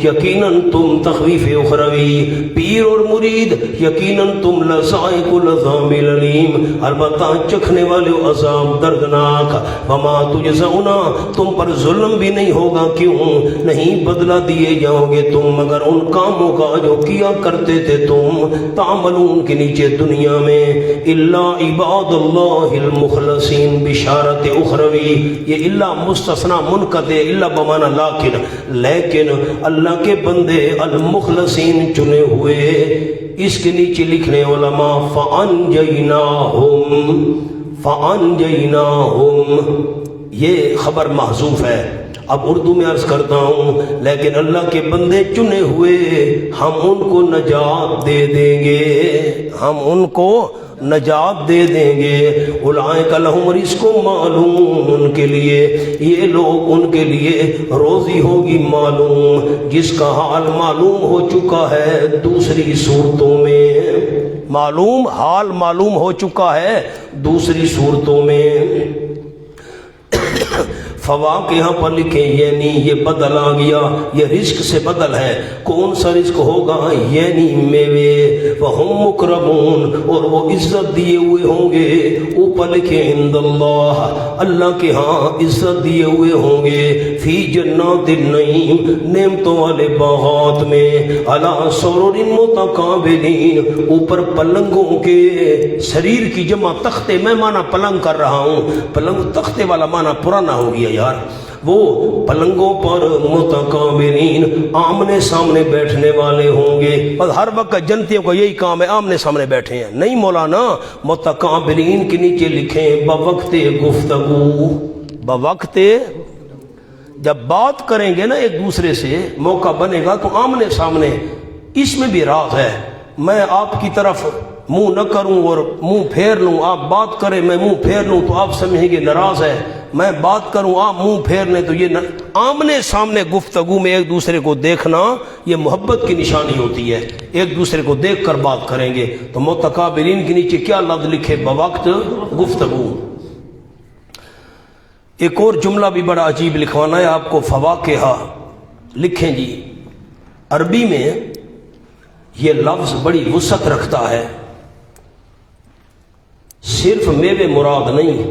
یقیناً تم، تخویف اخروی، پیر اور مرید، یقیناً تم لذائق العذاب العلیم، البتہ چکھنے والے عذاب دردناک۔ وما تجزون، تم پر ظلم بھی نہیں ہوگا، کیوں نہیں بدلہ دیے جاؤ گے تم مگر ان کاموں کا جو کیا کرتے تھے تم، تعملون کے نیچے دنیا میں۔ الا عباد اللہ المخلصین، بشارت اخروی، یہ الا مستثنی منقطع، الا بمعنی لیکن اللہ کے بندے المخلصین، چنے ہوئے۔ اس کے نیچے لکھنے علماء فَأَنْجَيْنَاهُمْ، یہ خبر محذوف ہے، اب اردو میں عرض کرتا ہوں، لیکن اللہ کے بندے چنے ہوئے، ہم ان کو نجات دے دیں گے، ہم ان کو نجات دے دیں گے۔ اولئک لہم رزق معلوم، ان کے لیے، یہ لوگ، ان کے لیے روزی ہوگی معلوم، جس کا حال معلوم ہو چکا ہے دوسری صورتوں میں، معلوم حال معلوم ہو چکا ہے دوسری صورتوں میں۔ فوا کے یہاں پر لکھیں، یعنی یہ بدل آ گیا، یہ رزق سے بدل ہے۔ کون سا رزق ہوگا؟ یعنی میوے۔ وہم مکرمون، اور وہ عزت دیے ہوئے ہوں گے۔ اوپر لکھیں عند اللہ، اللہ کے ہاں عزت دیے ہوئے ہوں گے۔ فی جنات النعیم، نعمتوں والے باغات میں۔ علی سرر متقابلین، اوپر پلنگوں کے، سریر کی جمع تختے، میں معنی پلنگ کر رہا ہوں، پلنگ تختے والا معنی پرانا ہو گیا یار، وہ پلنگوں پر متقابلین، آمنے سامنے بیٹھنے والے ہوں گے۔ بس ہر وقت جنتیوں کو یہی کام ہے، آمنے سامنے بیٹھے ہیں، نہیں مولانا، متقابلین کے نیچے لکھیں بوقت گفتگو، بوقت، جب بات کریں گے نا ایک دوسرے سے، موقع بنے گا تو آمنے سامنے۔ اس میں بھی راز ہے، میں آپ کی طرف منہ نہ کروں اور منہ پھیر لوں، آپ بات کریں میں منہ پھیر لوں تو آپ سمجھیں گے ناراض ہے، میں بات کروں آپ منہ پھیر لیں تو یہ آمنے سامنے گفتگو میں ایک دوسرے کو دیکھنا، یہ محبت کی نشانی ہوتی ہے، ایک دوسرے کو دیکھ کر بات کریں گے۔ تو متقابلین کے نیچے کیا لفظ لکھے؟ بوقت گفتگو۔ ایک اور جملہ بھی بڑا عجیب لکھوانا ہے آپ کو، فواکہ، لکھیں جی، عربی میں یہ لفظ بڑی وسعت رکھتا ہے، صرف میوے مراد نہیں،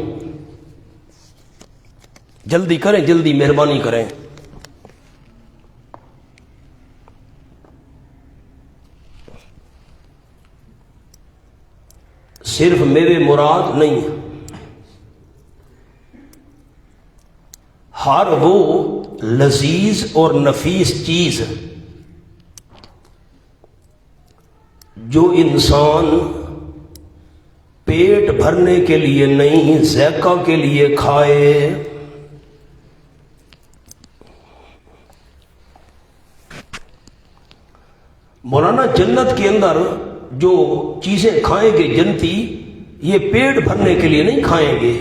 جلدی کریں، جلدی مہربانی کریں، صرف میوے مراد نہیں، ہر وہ لذیذ اور نفیس چیز جو انسان پیٹ بھرنے کے لیے نہیں، ذائقہ کے لیے کھائے، مولانا جنت کے اندر جو چیزیں کھائیں گے جنتی، یہ پیٹ بھرنے کے لیے نہیں کھائیں گے،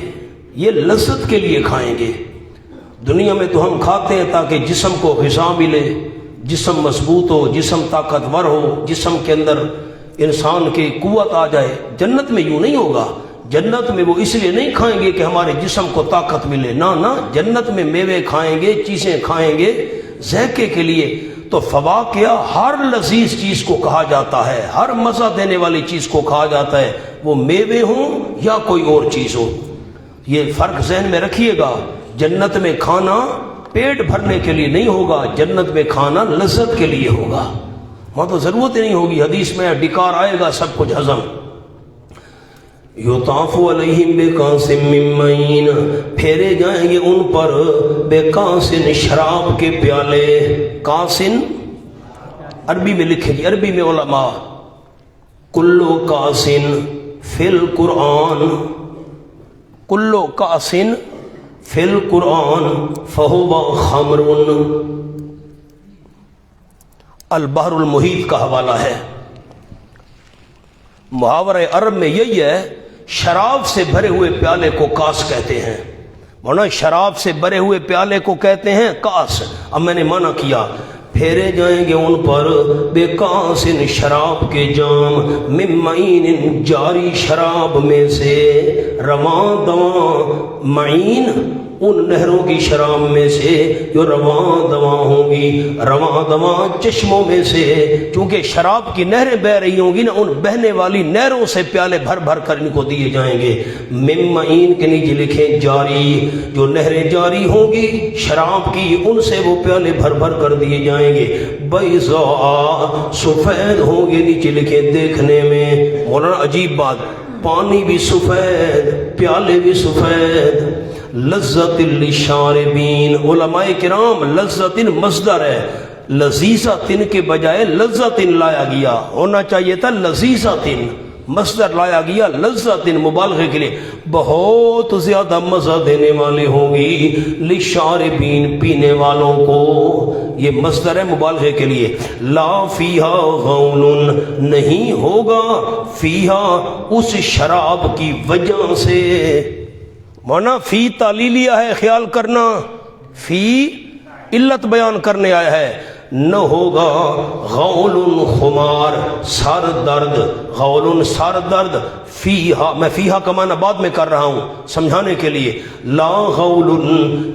یہ لذت کے لیے کھائیں گے۔ دنیا میں تو ہم کھاتے ہیں تاکہ جسم کو غذا ملے، جسم مضبوط ہو، جسم طاقتور ہو، جسم کے اندر انسان کی قوت آ جائے۔ جنت میں یوں نہیں ہوگا، جنت میں وہ اس لیے نہیں کھائیں گے کہ ہمارے جسم کو طاقت ملے، نہ، جنت میں میوے کھائیں گے، چیزیں کھائیں گے ذائقے کے لیے۔ تو فواکہ ہر لذیذ چیز کو کہا جاتا ہے، ہر مزہ دینے والی چیز کو کہا جاتا ہے، وہ میوے ہوں یا کوئی اور چیز ہو۔ یہ فرق ذہن میں رکھیے گا، جنت میں کھانا پیٹ بھرنے کے لیے نہیں ہوگا، جنت میں کھانا لذت کے لیے ہوگا، وہاں تو ضرورت ہی نہیں ہوگی، حدیث میں ڈکار آئے گا سب کچھ ہضم۔ یطاف علیہم بکاس من معین، پھیرے جائیں گے ان پر بکاسن، شراب کے پیالے۔ کاسن عربی میں لکھیں گے، عربی میں علماء، کلو کاسن فی القرآن، کلو کاسن فی القرآن فہو خمر، البحر المحیط کا حوالہ ہے۔ محاورہ عرب میں یہی ہے، شراب سے بھرے ہوئے پیالے کو کاس کہتے ہیں، ورنہ شراب سے بھرے ہوئے پیالے کو کہتے ہیں کاس۔ اب میں نے منع کیا، پھیرے جائیں گے ان پر بے کاس شراب کے جام، من معین جاری شراب میں سے رواں دواں، معین ان نہروں کی شراب میں سے جو رواں دواں ہوں گی، رواں دواں چشموں میں سے، چونکہ شراب کی نہریں بہہ رہی ہوں گی نا، ان بہنے والی نہروں سے پیالے بھر بھر کر ان کو دیے جائیں گے۔ من معین کے نیچے لکھیں جاری، جو نہریں جاری ہوں گی شراب کی ان سے وہ پیالے بھر بھر کر دیے جائیں گے۔ بیضاء سفید ہوں گے، نیچے لکھیں دیکھنے میں۔ مولانا عجیب بات، پانی بھی سفید، پیالے بھی سفید۔ لذت للشاربین، علماء کرام لذت مصدر ہے، لذیذۃ کے بجائے لذت لایا گیا، ہونا چاہیے تھا لذیذۃ، مصدر لایا گیا لذت مبالغے کے لیے۔ بہت زیادہ مزہ دینے والی ہوں گی، للشاربین پینے والوں کو، یہ مصدر ہے مبالغے کے لیے۔ لا فیہا غول، نہیں ہوگا فیہا اس شراب کی وجہ سے، مانا فی تعلیلیہ ہے، خیال کرنا، فی علت بیان کرنے آیا ہے، نہ ہوگا غول خمار سر درد، غول سر درد، فیہا، میں فیہا کا معنی بعد میں کر رہا ہوں سمجھانے کے لیے، لا غول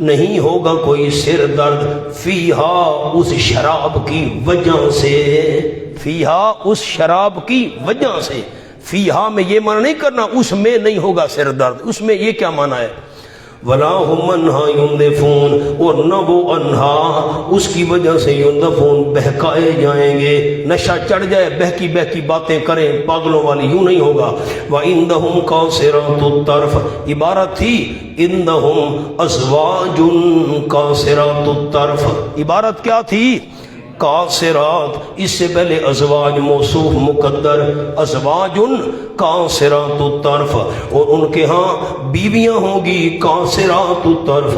نہیں ہوگا کوئی سر درد، فیہا اس شراب کی وجہ سے، فیہا اس شراب کی وجہ سے۔ فیہا میں یہ معنی نہیں کرنا اس میں نہیں ہوگا سر درد، اس میں یہ کیا معنی ہے؟ ولا هم عنہا ينزفون، اور نہ وہ انہا اس کی وجہ سے ينزفون بہکائے جائیں گے، نشہ چڑھ جائے بہکی بہکی باتیں کریں پاگلوں والی، یوں نہیں ہوگا۔ وعندهم قاصرات الطرف، عبارت تھی عندهم ازواج قاصرات الطرف، عبارت کیا تھی؟ قاصرات، اس سے پہلے ازواج موصوف مقدر، ازواج قاصرات الطرف، اور ان کے ہاں بیویاں ہوں گی قاصرات الطرف،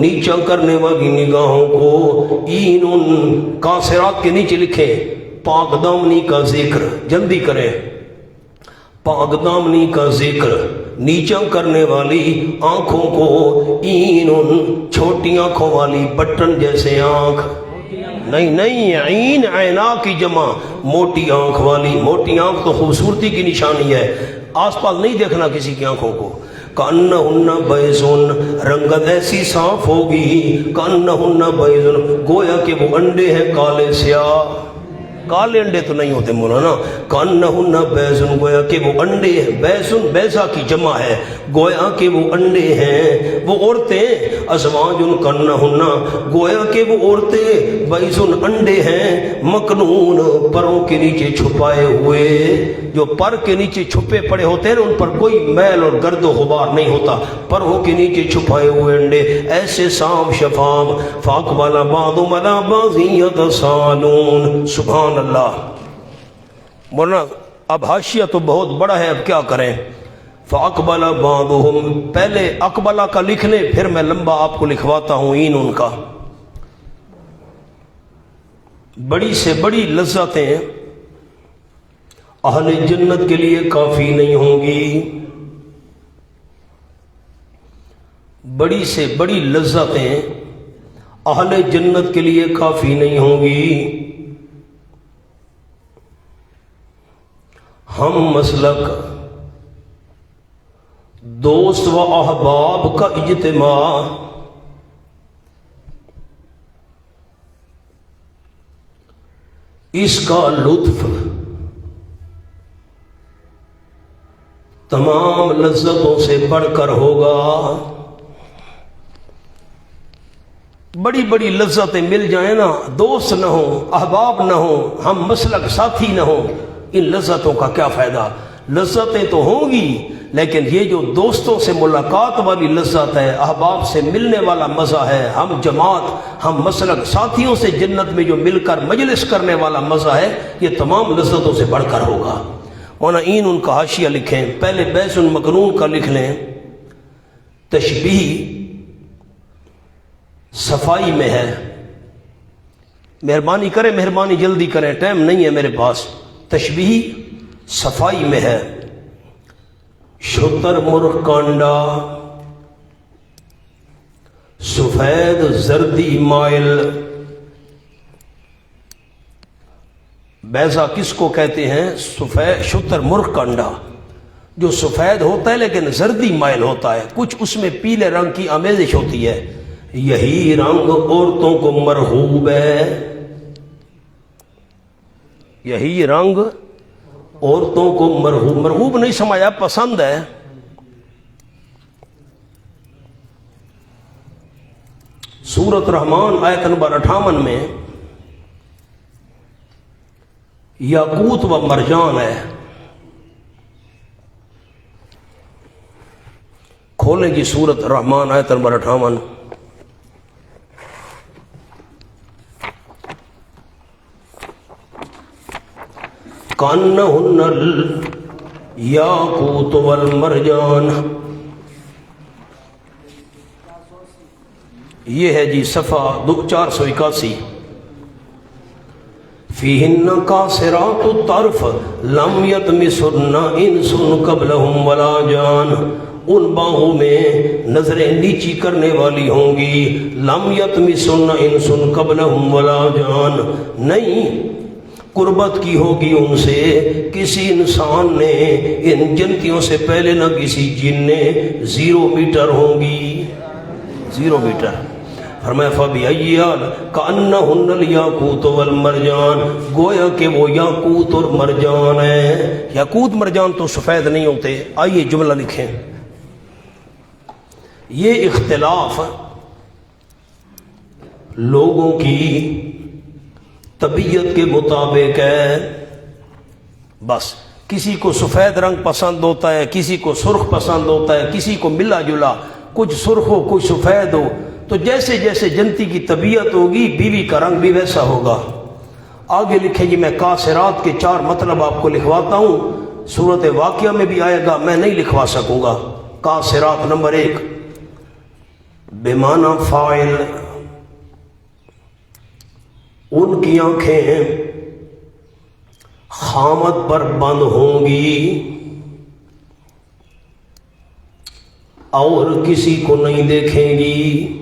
نیچا کرنے والی نگاہوں کو۔ این قاصرات کے نیچے لکھیں پاک دامنی کا ذکر، جلدی کریں، پاک دامنی کا ذکر، نیچا کرنے والی آنکھوں کو، این چھوٹی آنکھوں والی بٹن جیسے آنکھ، نہیں عین عینا کی جمع، موٹی آنکھ والی، موٹی آنکھ تو خوبصورتی کی نشانی ہے، آس پاس نہیں دیکھنا کسی کی آنکھوں کو۔ کأنہن بیض، رنگت ایسی صاف ہوگی، کأنہن بیض، گویا کہ وہ انڈے ہیں کالے سیاہ، کالے انڈے تو نہیں ہوتے مولانا، کأنہن بیض، گویا کہ وہ انڈے ہیں، بیض بیضا کی جمع ہے، گویا کہ وہ انڈے ہیں، وہ عورتیں، ازواج کأنہن، گویا کہ وہ عورتیں، بیض انڈے ہیں، مکنون پروں کے نیچے چھپائے ہوئے، جو پر کے نیچے چھپے پڑے ہوتے ہیں ان پر کوئی میل اور گرد و غبار نہیں ہوتا، پروں کے نیچے چھپائے ہوئے انڈے ایسے صاف شفاف، فاقبل بعضهم علی بعض یتساءلون، سبحان اللہ۔ مولانا اب حاشیہ تو بہت بڑا ہے، اب کیا کریں؟ فاقبل بعضهم، پہلے اقبلہ کا لکھ لیں پھر میں لمبا آپ کو لکھواتا ہوں این ان کا۔ بڑی سے بڑی لذتیں اہل جنت کے لیے کافی نہیں ہوں گی، بڑی سے بڑی لذتیں اہل جنت کے لیے کافی نہیں ہوں گی۔ ہم مسلک دوست و احباب کا اجتماع، اس کا لطف تمام لذتوں سے بڑھ کر ہوگا۔ بڑی بڑی لذتیں مل جائیں نا، دوست نہ ہوں، احباب نہ ہوں، ہم مسلک ساتھی نہ ہوں، ان لذتوں کا کیا فائدہ؟ لذتیں تو ہوں گی لیکن یہ جو دوستوں سے ملاقات والی لذت ہے، احباب سے ملنے والا مزہ ہے، ہم جماعت، ہم مسلک ساتھیوں سے جنت میں جو مل کر مجلس کرنے والا مزہ ہے، یہ تمام لذتوں سے بڑھ کر ہوگا۔ مولانا این ان کا حاشیہ لکھیں، پہلے بیس المکنون کا لکھ لیں، تشبیہ صفائی میں ہے، مہربانی کریں، مہربانی جلدی کریں، ٹائم نہیں ہے میرے پاس۔ تشبیہ صفائی میں ہے۔ شتر مرغ کانڈا، سفید زردی مائل۔ بیضا کس کو کہتے ہیں؟ سفید شتر مرغ کانڈا، جو سفید ہوتا ہے لیکن زردی مائل ہوتا ہے، کچھ اس میں پیلے رنگ کی آمیزش ہوتی ہے۔ یہی رنگ عورتوں کو مرغوب ہے، یہی رنگ عورتوں کو مرغوب، مرغوب نہیں سمجھا، پسند ہے۔ سورۃ رحمان آیت نمبر 58 میں یاقوت و مرجان ہے۔ کھولیں جی سورۃ رحمان آیت نمبر 58۔ کانہن الیاقوت والمرجان، یہ ہے جی صفحہ 481۔ فیہن قاصرات الطرف لم یطمثن انس قبلہم ولا جان، ان باہوں میں نظریں نیچی کرنے والی ہوں گی۔ لم یطمثن انس قبلہم ولا جان، نہیں قربت کی ہوگی ان سے کسی انسان نے ان جنتیوں سے پہلے، نہ کسی جن نے۔ 0 میٹر ہوں گی، 0 میٹر۔ فرمایا فَبِأَيِّ كَأَنَّهُنَّ الْيَاقُوتُ وَالْمَرْجَانُ، گویا کہ وہ یاقوت اور مرجان ہیں۔ یاقوت مرجان تو سفید نہیں ہوتے۔ آئیے جملہ لکھیں۔ یہ اختلاف لوگوں کی طبیعت کے مطابق ہے، بس کسی کو سفید رنگ پسند ہوتا ہے، کسی کو سرخ پسند ہوتا ہے، کسی کو ملا جلا، کچھ سرخ ہو کچھ سفید ہو، تو جیسے جیسے جنتی کی طبیعت ہوگی بیوی کا رنگ بھی ویسا ہوگا۔ آگے لکھیں جی، میں قاصرات کے 4 مطلب آپ کو لکھواتا ہوں، صورت واقعہ میں بھی آئے گا، میں نہیں لکھوا سکوں گا۔ قاصرات نمبر 1 بمعنی فاعل، ان کی آنکھیں خامت پر بند ہوں گی اور کسی کو نہیں دیکھیں گی۔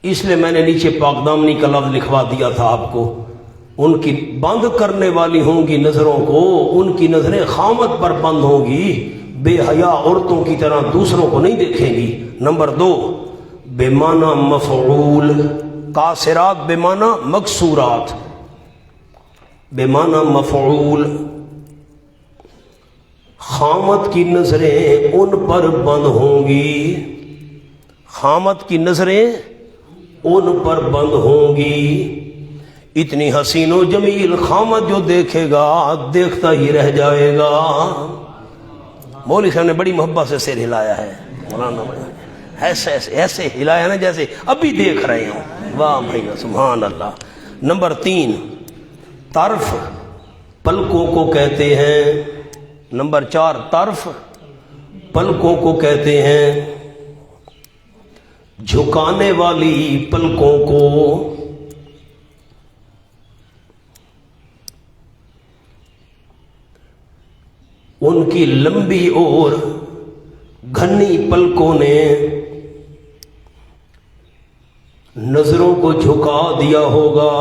اس لیے میں نے نیچے پاک دامنی کا لفظ لکھوا دیا تھا آپ کو۔ ان کی بند کرنے والی ہوں گی نظروں کو، ان کی نظریں خامت پر بند ہوں گی، بے حیا عورتوں کی طرح دوسروں کو نہیں دیکھیں گی۔ نمبر 2 بمعنی مفعول، قاصرات بمعنی مقصورات، بمعنی مفعول، خامت کی نظریں ان پر بند ہوں گی، خامت کی نظریں ان پر بند ہوں گی۔ اتنی حسین و جمیل خامت جو دیکھے گا دیکھتا ہی رہ جائے گا۔ مولوی صاحب نے بڑی محبت سے سر ہلایا ہے، مولانا ایسے ایسے ایسے ہلایا نا جیسے ابھی دیکھ رہے ہوں۔ واہ بھائی سبحان اللہ۔ نمبر 3 طرف پلکوں کو کہتے ہیں۔ نمبر 4 طرف پلکوں کو کہتے ہیں، جھکانے والی پلکوں کو۔ ان کی لمبی اور گھنی پلکوں نے نظروں کو جھکا دیا ہوگا۔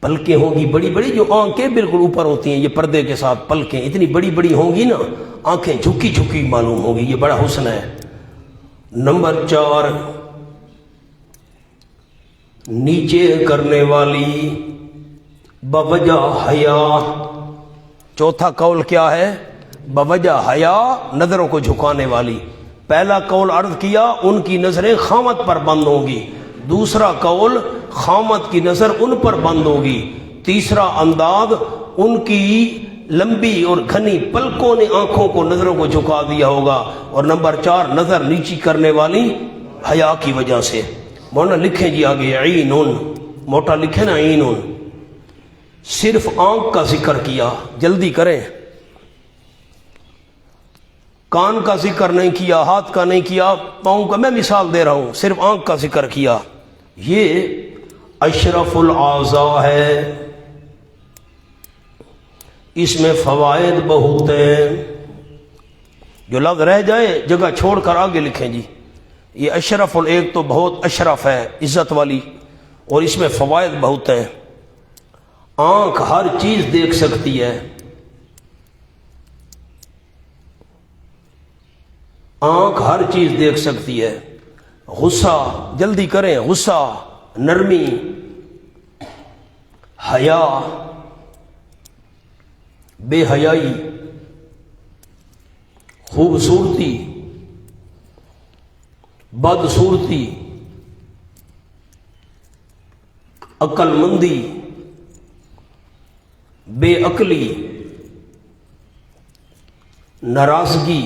پلکیں ہوں گی بڑی بڑی، جو آنکھیں بالکل اوپر ہوتی ہیں، یہ پردے کے ساتھ پلکیں اتنی بڑی بڑی ہوں گی نا، آنکھیں جھکی جھکی معلوم ہوگی، یہ بڑا حسن ہے۔ نمبر 4 نیچے کرنے والی بوجہ حیا۔ چوتھا قول کیا ہے؟ بوجہ حیا، نظروں کو جھکانے والی۔ پہلا قول عرض کیا ان کی نظریں خامت پر بند ہوں گی، دوسرا قول خامت کی نظر ان پر بند ہوگی، تیسرا انداز ان کی لمبی اور گھنی پلکوں نے آنکھوں کو نظروں کو جھکا دیا ہوگا، اور نمبر 4 نظر نیچی کرنے والی حیا کی وجہ سے۔ مولانا لکھیں جی آگے، عینن، موٹا لکھیں نا عینن، صرف آنکھ کا ذکر کیا، جلدی کریں۔ کان کا ذکر نہیں کیا، ہاتھ کا نہیں کیا، پاؤں کا، میں مثال دے رہا ہوں، صرف آنکھ کا ذکر کیا، یہ اشرف الاعضاء ہے، اس میں فوائد بہت ہیں، جو لفظ رہ جائے جگہ چھوڑ کر آگے لکھیں جی، یہ اشرف ایک تو بہت اشرف ہے، عزت والی، اور اس میں فوائد بہت ہیں۔ آنکھ ہر چیز دیکھ سکتی ہے، آنکھ ہر چیز دیکھ سکتی ہے، غصہ، جلدی کریں، غصہ، نرمی، حیا، بے حیائی، خوبصورتی، بدصورتی، عقل مندی، بے عقلی، ناراضگی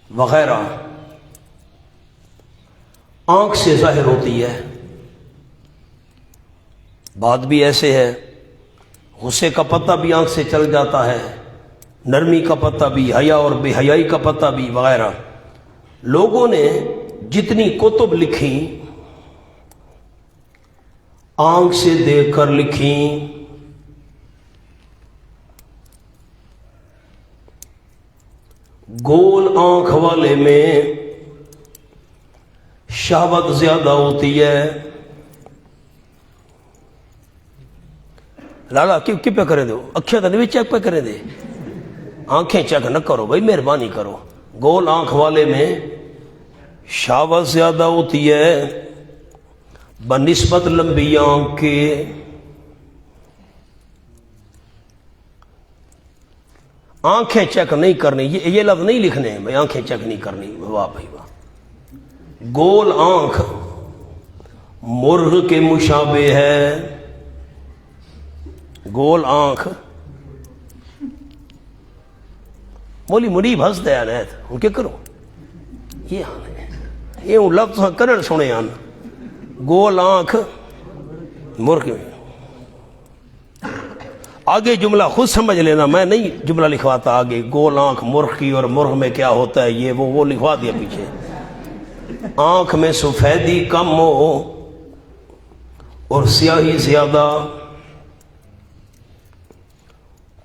وغیرہ آنکھ سے ظاہر ہوتی ہے۔ بات بھی ایسے ہے، غصے کا پتہ بھی آنکھ سے چل جاتا ہے، نرمی کا پتہ بھی، حیا اور بے حیائی کا پتہ بھی وغیرہ۔ لوگوں نے جتنی کتب لکھی آنکھ سے دیکھ کر لکھی، گول آنکھ والے میں شہوت زیادہ ہوتی ہے۔ لالا کی پہ کرے دو، اکھیں تو نہیں چیک پہ کرے دے، آنکھیں چیک نہ کرو بھائی، مہربانی کرو۔ گول آنکھ والے میں شہوت زیادہ ہوتی ہے بنسبت لمبی آنکھ کے۔ آنکھیں چیک نہیں کرنی، یہ لفظ نہیں لکھنے ہیں بھائی، آنکھیں چیک نہیں کرنی، واہ بھائی واہ۔ گول آنکھ مرغ کے مشابہ ہے، گول آنکھ مولی منیب ہنس دیا نیت ان کے کرو یہ لفظ کرن سنے آن، گول آنکھ مرغ۔ آگے جملہ خود سمجھ لینا، میں نہیں جملہ لکھواتا آگے، گول آنکھ مرغ کی اور مرغ میں کیا ہوتا ہے یہ وہ لکھوا دیا پیچھے۔ آنکھ میں سفیدی کم ہو اور سیاہی زیادہ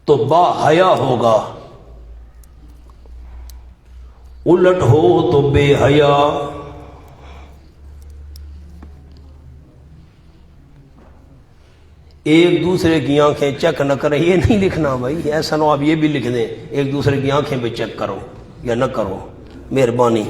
تو با حیا ہوگا، الٹ ہو تو بے حیا۔ ایک دوسرے کی آنکھیں چیک نہ کریں، یہ نہیں لکھنا بھائی، ایسا نہ آپ یہ بھی لکھ دیں ایک دوسرے کی آنکھیں بھی چیک کرو یا نہ کرو، مہربانی۔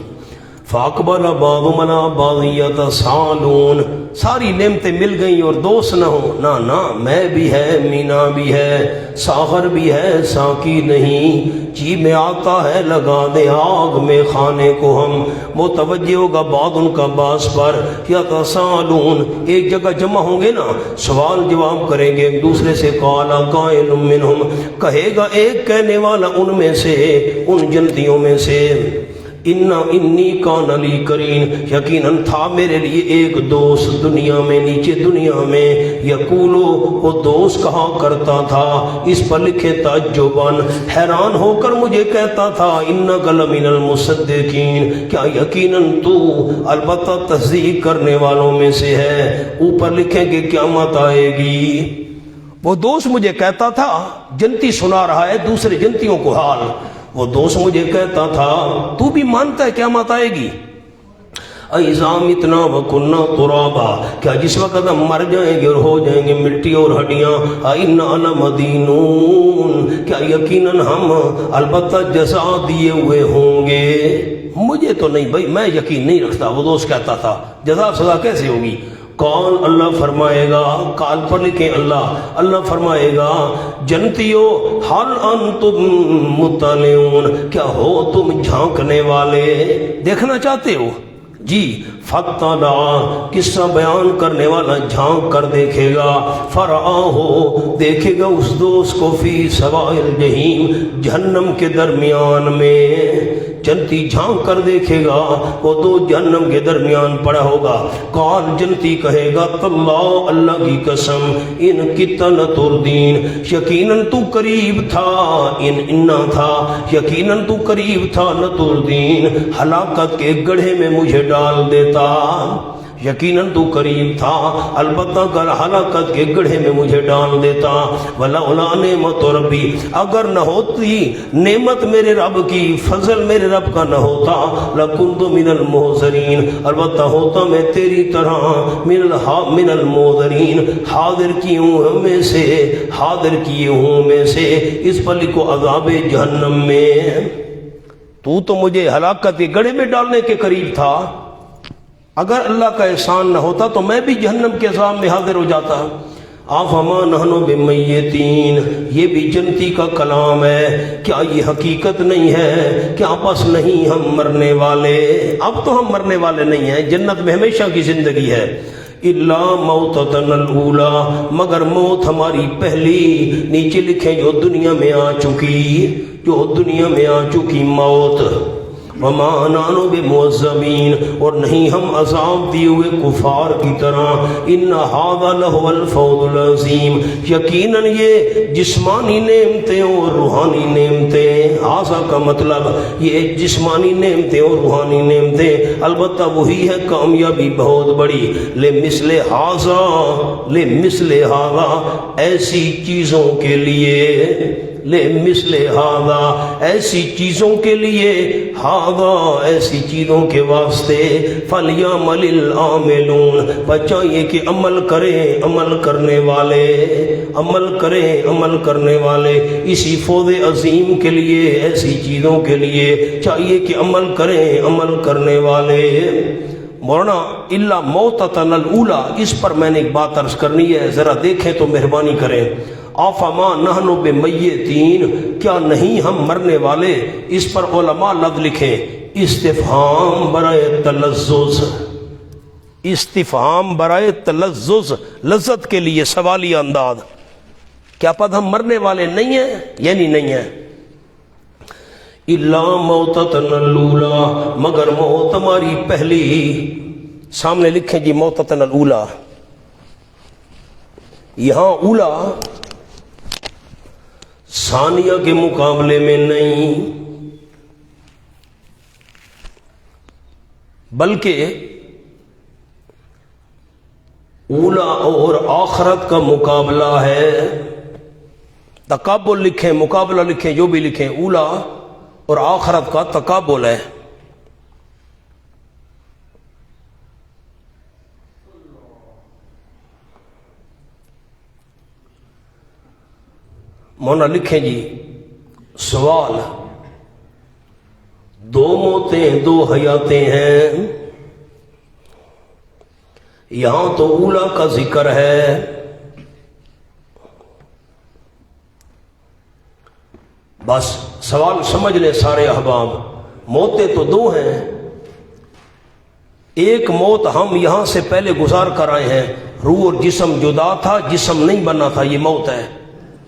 فَأَقْبَلَ بَعْضُهُمْ عَلَىٰ بَعْضٍ يَتَسَاءَلُونَ، ساری نعمتیں مل گئیں اور دوست نہ ہوں، نہ میں بھی ہے، مینا بھی ہے، ساغر بھی ہے، ساقی نہیں، جی میں آتا ہے لگا دے آگ میں خانے کو ہم، متوجہ ہوگا بعض ان کا باس پر، یتساءلون، ایک جگہ جمع ہوں گے نا، سوال جواب کریں گے ایک دوسرے سے، قال قائل منہم، کہے گا ایک کہنے والا ان میں سے، ان جنتیوں میں سے، انی کان لی کرین، یقیناً تھا میرے لیے ایک دوست دنیا میں، نیچے دنیا میں، یقولو، وہ دوست کہا کرتا تھا، اس پر لکھے تعجباً، حیران ہو کر مجھے کہتا تھا، انک لمن المصدقین، کیا یقیناً تو البتہ تصدیق کرنے والوں میں سے ہے، اوپر لکھیں کہ قیامت آئے گی۔ وہ دوست مجھے کہتا تھا، جنتی سنا رہا ہے دوسرے جنتیوں کو حال، وہ دوست مجھے کہتا تھا تو بھی مانتا ہے قیامت آئے گی؟ اِذَا مِتْنَا وَكُنَّا تُرَابًا، کیا جس وقت ہم مر جائیں گے اور ہو جائیں گے مٹی اور ہڈیاں، اِنَّا لَمَدِينُونَ، کیا یقیناً ہم البتہ جزا دیے ہوئے ہوں گے۔ مجھے تو نہیں بھائی، میں یقین نہیں رکھتا، وہ دوست کہتا تھا جزا سزا کیسے ہوگی؟ کون؟ اللہ فرمائے گا، کال پر لکھیں اللہ فرمائے گا، جنتیو حل انتم مطلعون، کیا ہو تم جھانکنے والے، دیکھنا چاہتے ہو؟ جی، فطلع قصہ بیان کرنے والا جھانک کر دیکھے گا، فرآہ دیکھے گا اس دوست کو فی سواء الجحیم جہنم کے درمیان میں، جنتی جھانک کر دیکھے گا وہ دو جہنم کے درمیان پڑا ہوگا۔ قال جنتی کہے گا تاللہ اللہ کی قسم ان کتا لتردین یقیناً تو قریب تھا، انا تھا یقیناً تو قریب تھا لتردین ہلاکت کے گڑھے میں مجھے ڈال دیتا، یقیناً تو قریب تھا البتہ کر ہلاکت کے گڑھے میں مجھے ڈال دیتا۔ ولولا نعمت ربی اگر نہ ہوتی نعمت میرے رب کی، فضل میرے رب کا نہ ہوتا، لکنت من المحضرین البتہ ہوتا میں تیری طرح من المحضرین حاضر کیے ہوں میں سے، حاضر کیے ہوں میں سے۔ اس پر لکھو عذاب جہنم میں، تو مجھے ہلاکت کے گڑھے میں ڈالنے کے قریب تھا، اگر اللہ کا احسان نہ ہوتا تو میں بھی جہنم کے عذاب میں حاضر ہو جاتا۔ آفما نحن بمیتین یہ بھی جنتی کا کلام ہے، کیا یہ حقیقت نہیں ہے، کیا بس نہیں ہم مرنے والے؟ اب تو ہم مرنے والے نہیں ہیں، جنت میں ہمیشہ کی زندگی ہے۔ الا موتتنا الاولی مگر موت ہماری پہلی، نیچے لکھیں جو دنیا میں آ چکی، جو دنیا میں آ چکی موت۔ وما نحن بمعذبین اور نہیں ہم عذاب دیے ہوئے کفار کی طرح۔ ان ھذا لہو الفوز العظیم یقیناً یہ جسمانی نعمتیں اور روحانی نعمتیں، ھذا کا مطلب یہ جسمانی نعمتیں اور روحانی نعمتیں البتہ وہی ہے کامیابی بہت بڑی۔ لمثل ھذا ایسی چیزوں کے لیے، لمثل ھذا ایسی چیزوں کے لیے، ھذا ایسی چیزوں کے واسطے، فلیعمل العاملون بچائیے کہ عمل کریں عمل کرنے والے، عمل کریں عمل کرنے والے، اسی فوز عظیم کے لیے، ایسی چیزوں کے لیے چاہیے کہ عمل کریں عمل کرنے والے۔ مولانا الا موتتنا الاولی اس پر میں نے ایک بات عرض کرنی ہے، ذرا دیکھیں تو مہربانی کریں۔ آفما نحن بمیتین کیا نہیں ہم مرنے والے؟ اس پر علماء لفظ لکھیں استفہام برائے تلذذ، استفہام برائے تلذذ لذت کے لیے سوالیہ انداز، کیا پتہ ہم مرنے والے نہیں ہیں یعنی نہیں ہیں۔ الا موتتنا الاولی مگر موت ہماری پہلی، سامنے لکھیں جی موتتنا الاولی، یہاں اولا ثانیہ کے مقابلے میں نہیں بلکہ اولا اور آخرت کا مقابلہ ہے۔ تقابل لکھیں مقابلہ لکھیں جو بھی لکھیں، اولا اور آخرت کا تقابل ہے۔ مونا لکھیں جی سوال، دو موتیں دو حیاتیں ہیں، یہاں تو اولا کا ذکر ہے، بس سوال سمجھ لیں سارے احباب، موتیں تو دو ہیں، ایک موت ہم یہاں سے پہلے گزار کر آئے ہیں، روح اور جسم جدا تھا، جسم نہیں بنا تھا، یہ موت ہے۔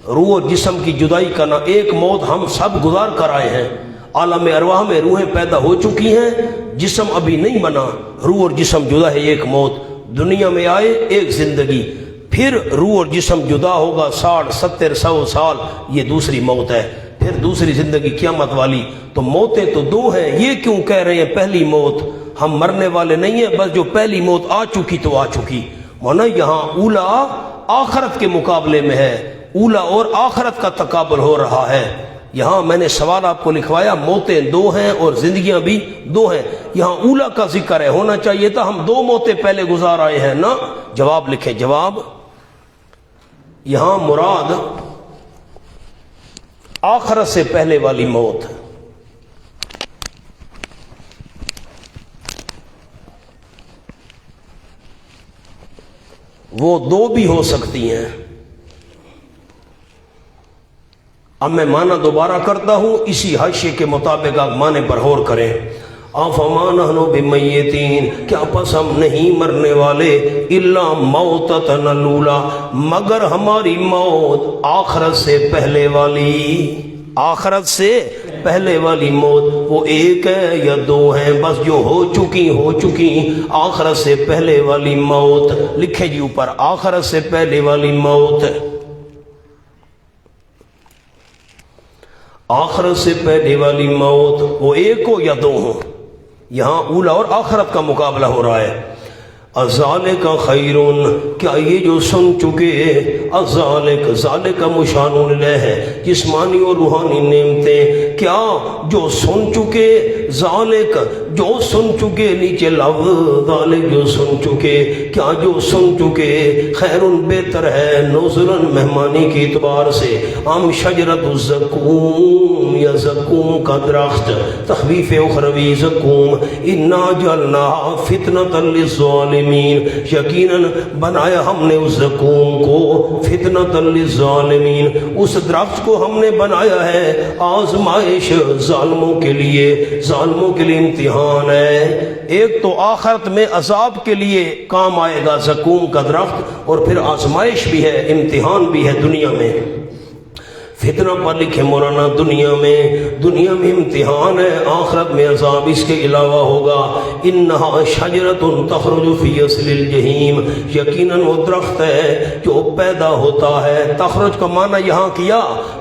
روح اور جسم کی جدائی کا نہ ایک موت ہم سب گزار کر آئے ہیں، عالم ارواح میں روحیں پیدا ہو چکی ہیں، جسم ابھی نہیں بنا، روح اور جسم جدا ہے، ایک موت، دنیا میں آئے ایک زندگی، پھر روح اور جسم جدا ہوگا 60 70 100 سال، یہ دوسری موت ہے، پھر دوسری زندگی قیامت والی۔ تو موتیں تو دو ہیں، یہ کیوں کہہ رہے ہیں پہلی موت؟ ہم مرنے والے نہیں ہیں، بس جو پہلی موت آ چکی تو آ چکی۔ مونا یہاں اولا آخرت کے مقابلے میں ہے، اولا اور آخرت کا تقابل ہو رہا ہے۔ یہاں میں نے سوال آپ کو لکھوایا، موتیں دو ہیں اور زندگیاں بھی دو ہیں، یہاں اولا کا ذکر ہے، ہونا چاہیے تھا ہم دو موتیں پہلے گزار آئے ہیں نا۔ جواب لکھیں، جواب یہاں مراد آخرت سے پہلے والی موت، وہ دو بھی ہو سکتی ہیں۔ اب میں معنی دوبارہ کرتا ہوں، اسی حاشیے کے مطابق آپ معنی پر غور کریں۔ افما نحن بمیتین، کیا پس ہم نہیں مرنے والے، الا موتتنا الاولی، مگر ہماری موت آخرت سے پہلے والی، آخرت سے پہلے والی موت وہ ایک ہے یا دو ہیں، بس جو ہو چکی آخرت سے پہلے والی موت، لکھے جی اوپر آخرت سے پہلے والی موت، آخرت سے پہلے والی موت وہ ایک ہو یا دو ہو، یہاں اولا اور آخرت کا مقابلہ ہو رہا ہے۔ ذالک خیر، کیا یہ جو سن چکے، ذالک مشان الیہ ہے، جسمانی اور روحانی نعمتیں، کیا جو سن چکے، ذالک جو سن چکے، نیچے لفظ ذالک جو سن چکے، کیا جو سن چکے خیر بہتر ہے، نزلا مہمانی کے اعتبار سے، ہم شجرۃ الزقوم یا زقوم کا درخت، تخویف اخروی زقوم، انا جعلناها فتنۃ للظالمین، یقیناً بنایا ہم نے اس زقوم کو فتنۃ للظالمین، اس درخت کو ہم نے بنایا ہے آزمائش ظالموں کے لیے، ظالموں کے لیے امتحان ہے، ایک تو آخرت میں عذاب کے لیے کام آئے گا زقوم کا درخت، اور پھر آزمائش بھی ہے، امتحان بھی ہے دنیا میں، فتنہ پر لکھے مولانا دنیا میں امتحان ہے، آخرت میں عذاب اس کے علاوہ ہوگا۔ انہا شجرۃ تخرج فی اصل الجحیم، یقیناً وہ درخت ہے جو پیدا ہوتا ہے، تخرج کا معنی یہاں کیا،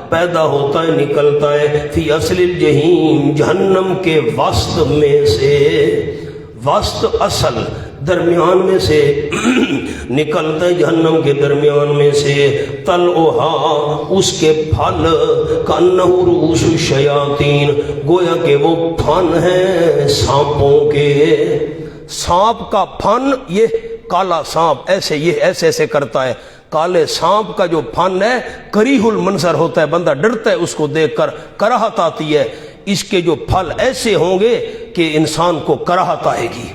پیدا ہوتا ہے، نکلتا ہے، فی اصل الجحیم، جہنم کے وسط میں سے، وسط اصل درمیان میں سے نکلتا ہے، جہنم کے درمیان میں سے، طلعھا اس کے پھل، کأنہ رؤوس الشیاطین، گویا کہ وہ پھن ہیں سانپوں کے، سانپ کا پھن، یہ کالا سانپ ایسے یہ ایسے کرتا ہے، کالے سانپ کا جو پھن ہے کریہ المنظر ہوتا ہے، بندہ ڈرتا ہے اس کو دیکھ کر، کراہت آتی ہے، اس کے جو پھل ایسے ہوں گے کہ انسان کو کراہت آئے گی،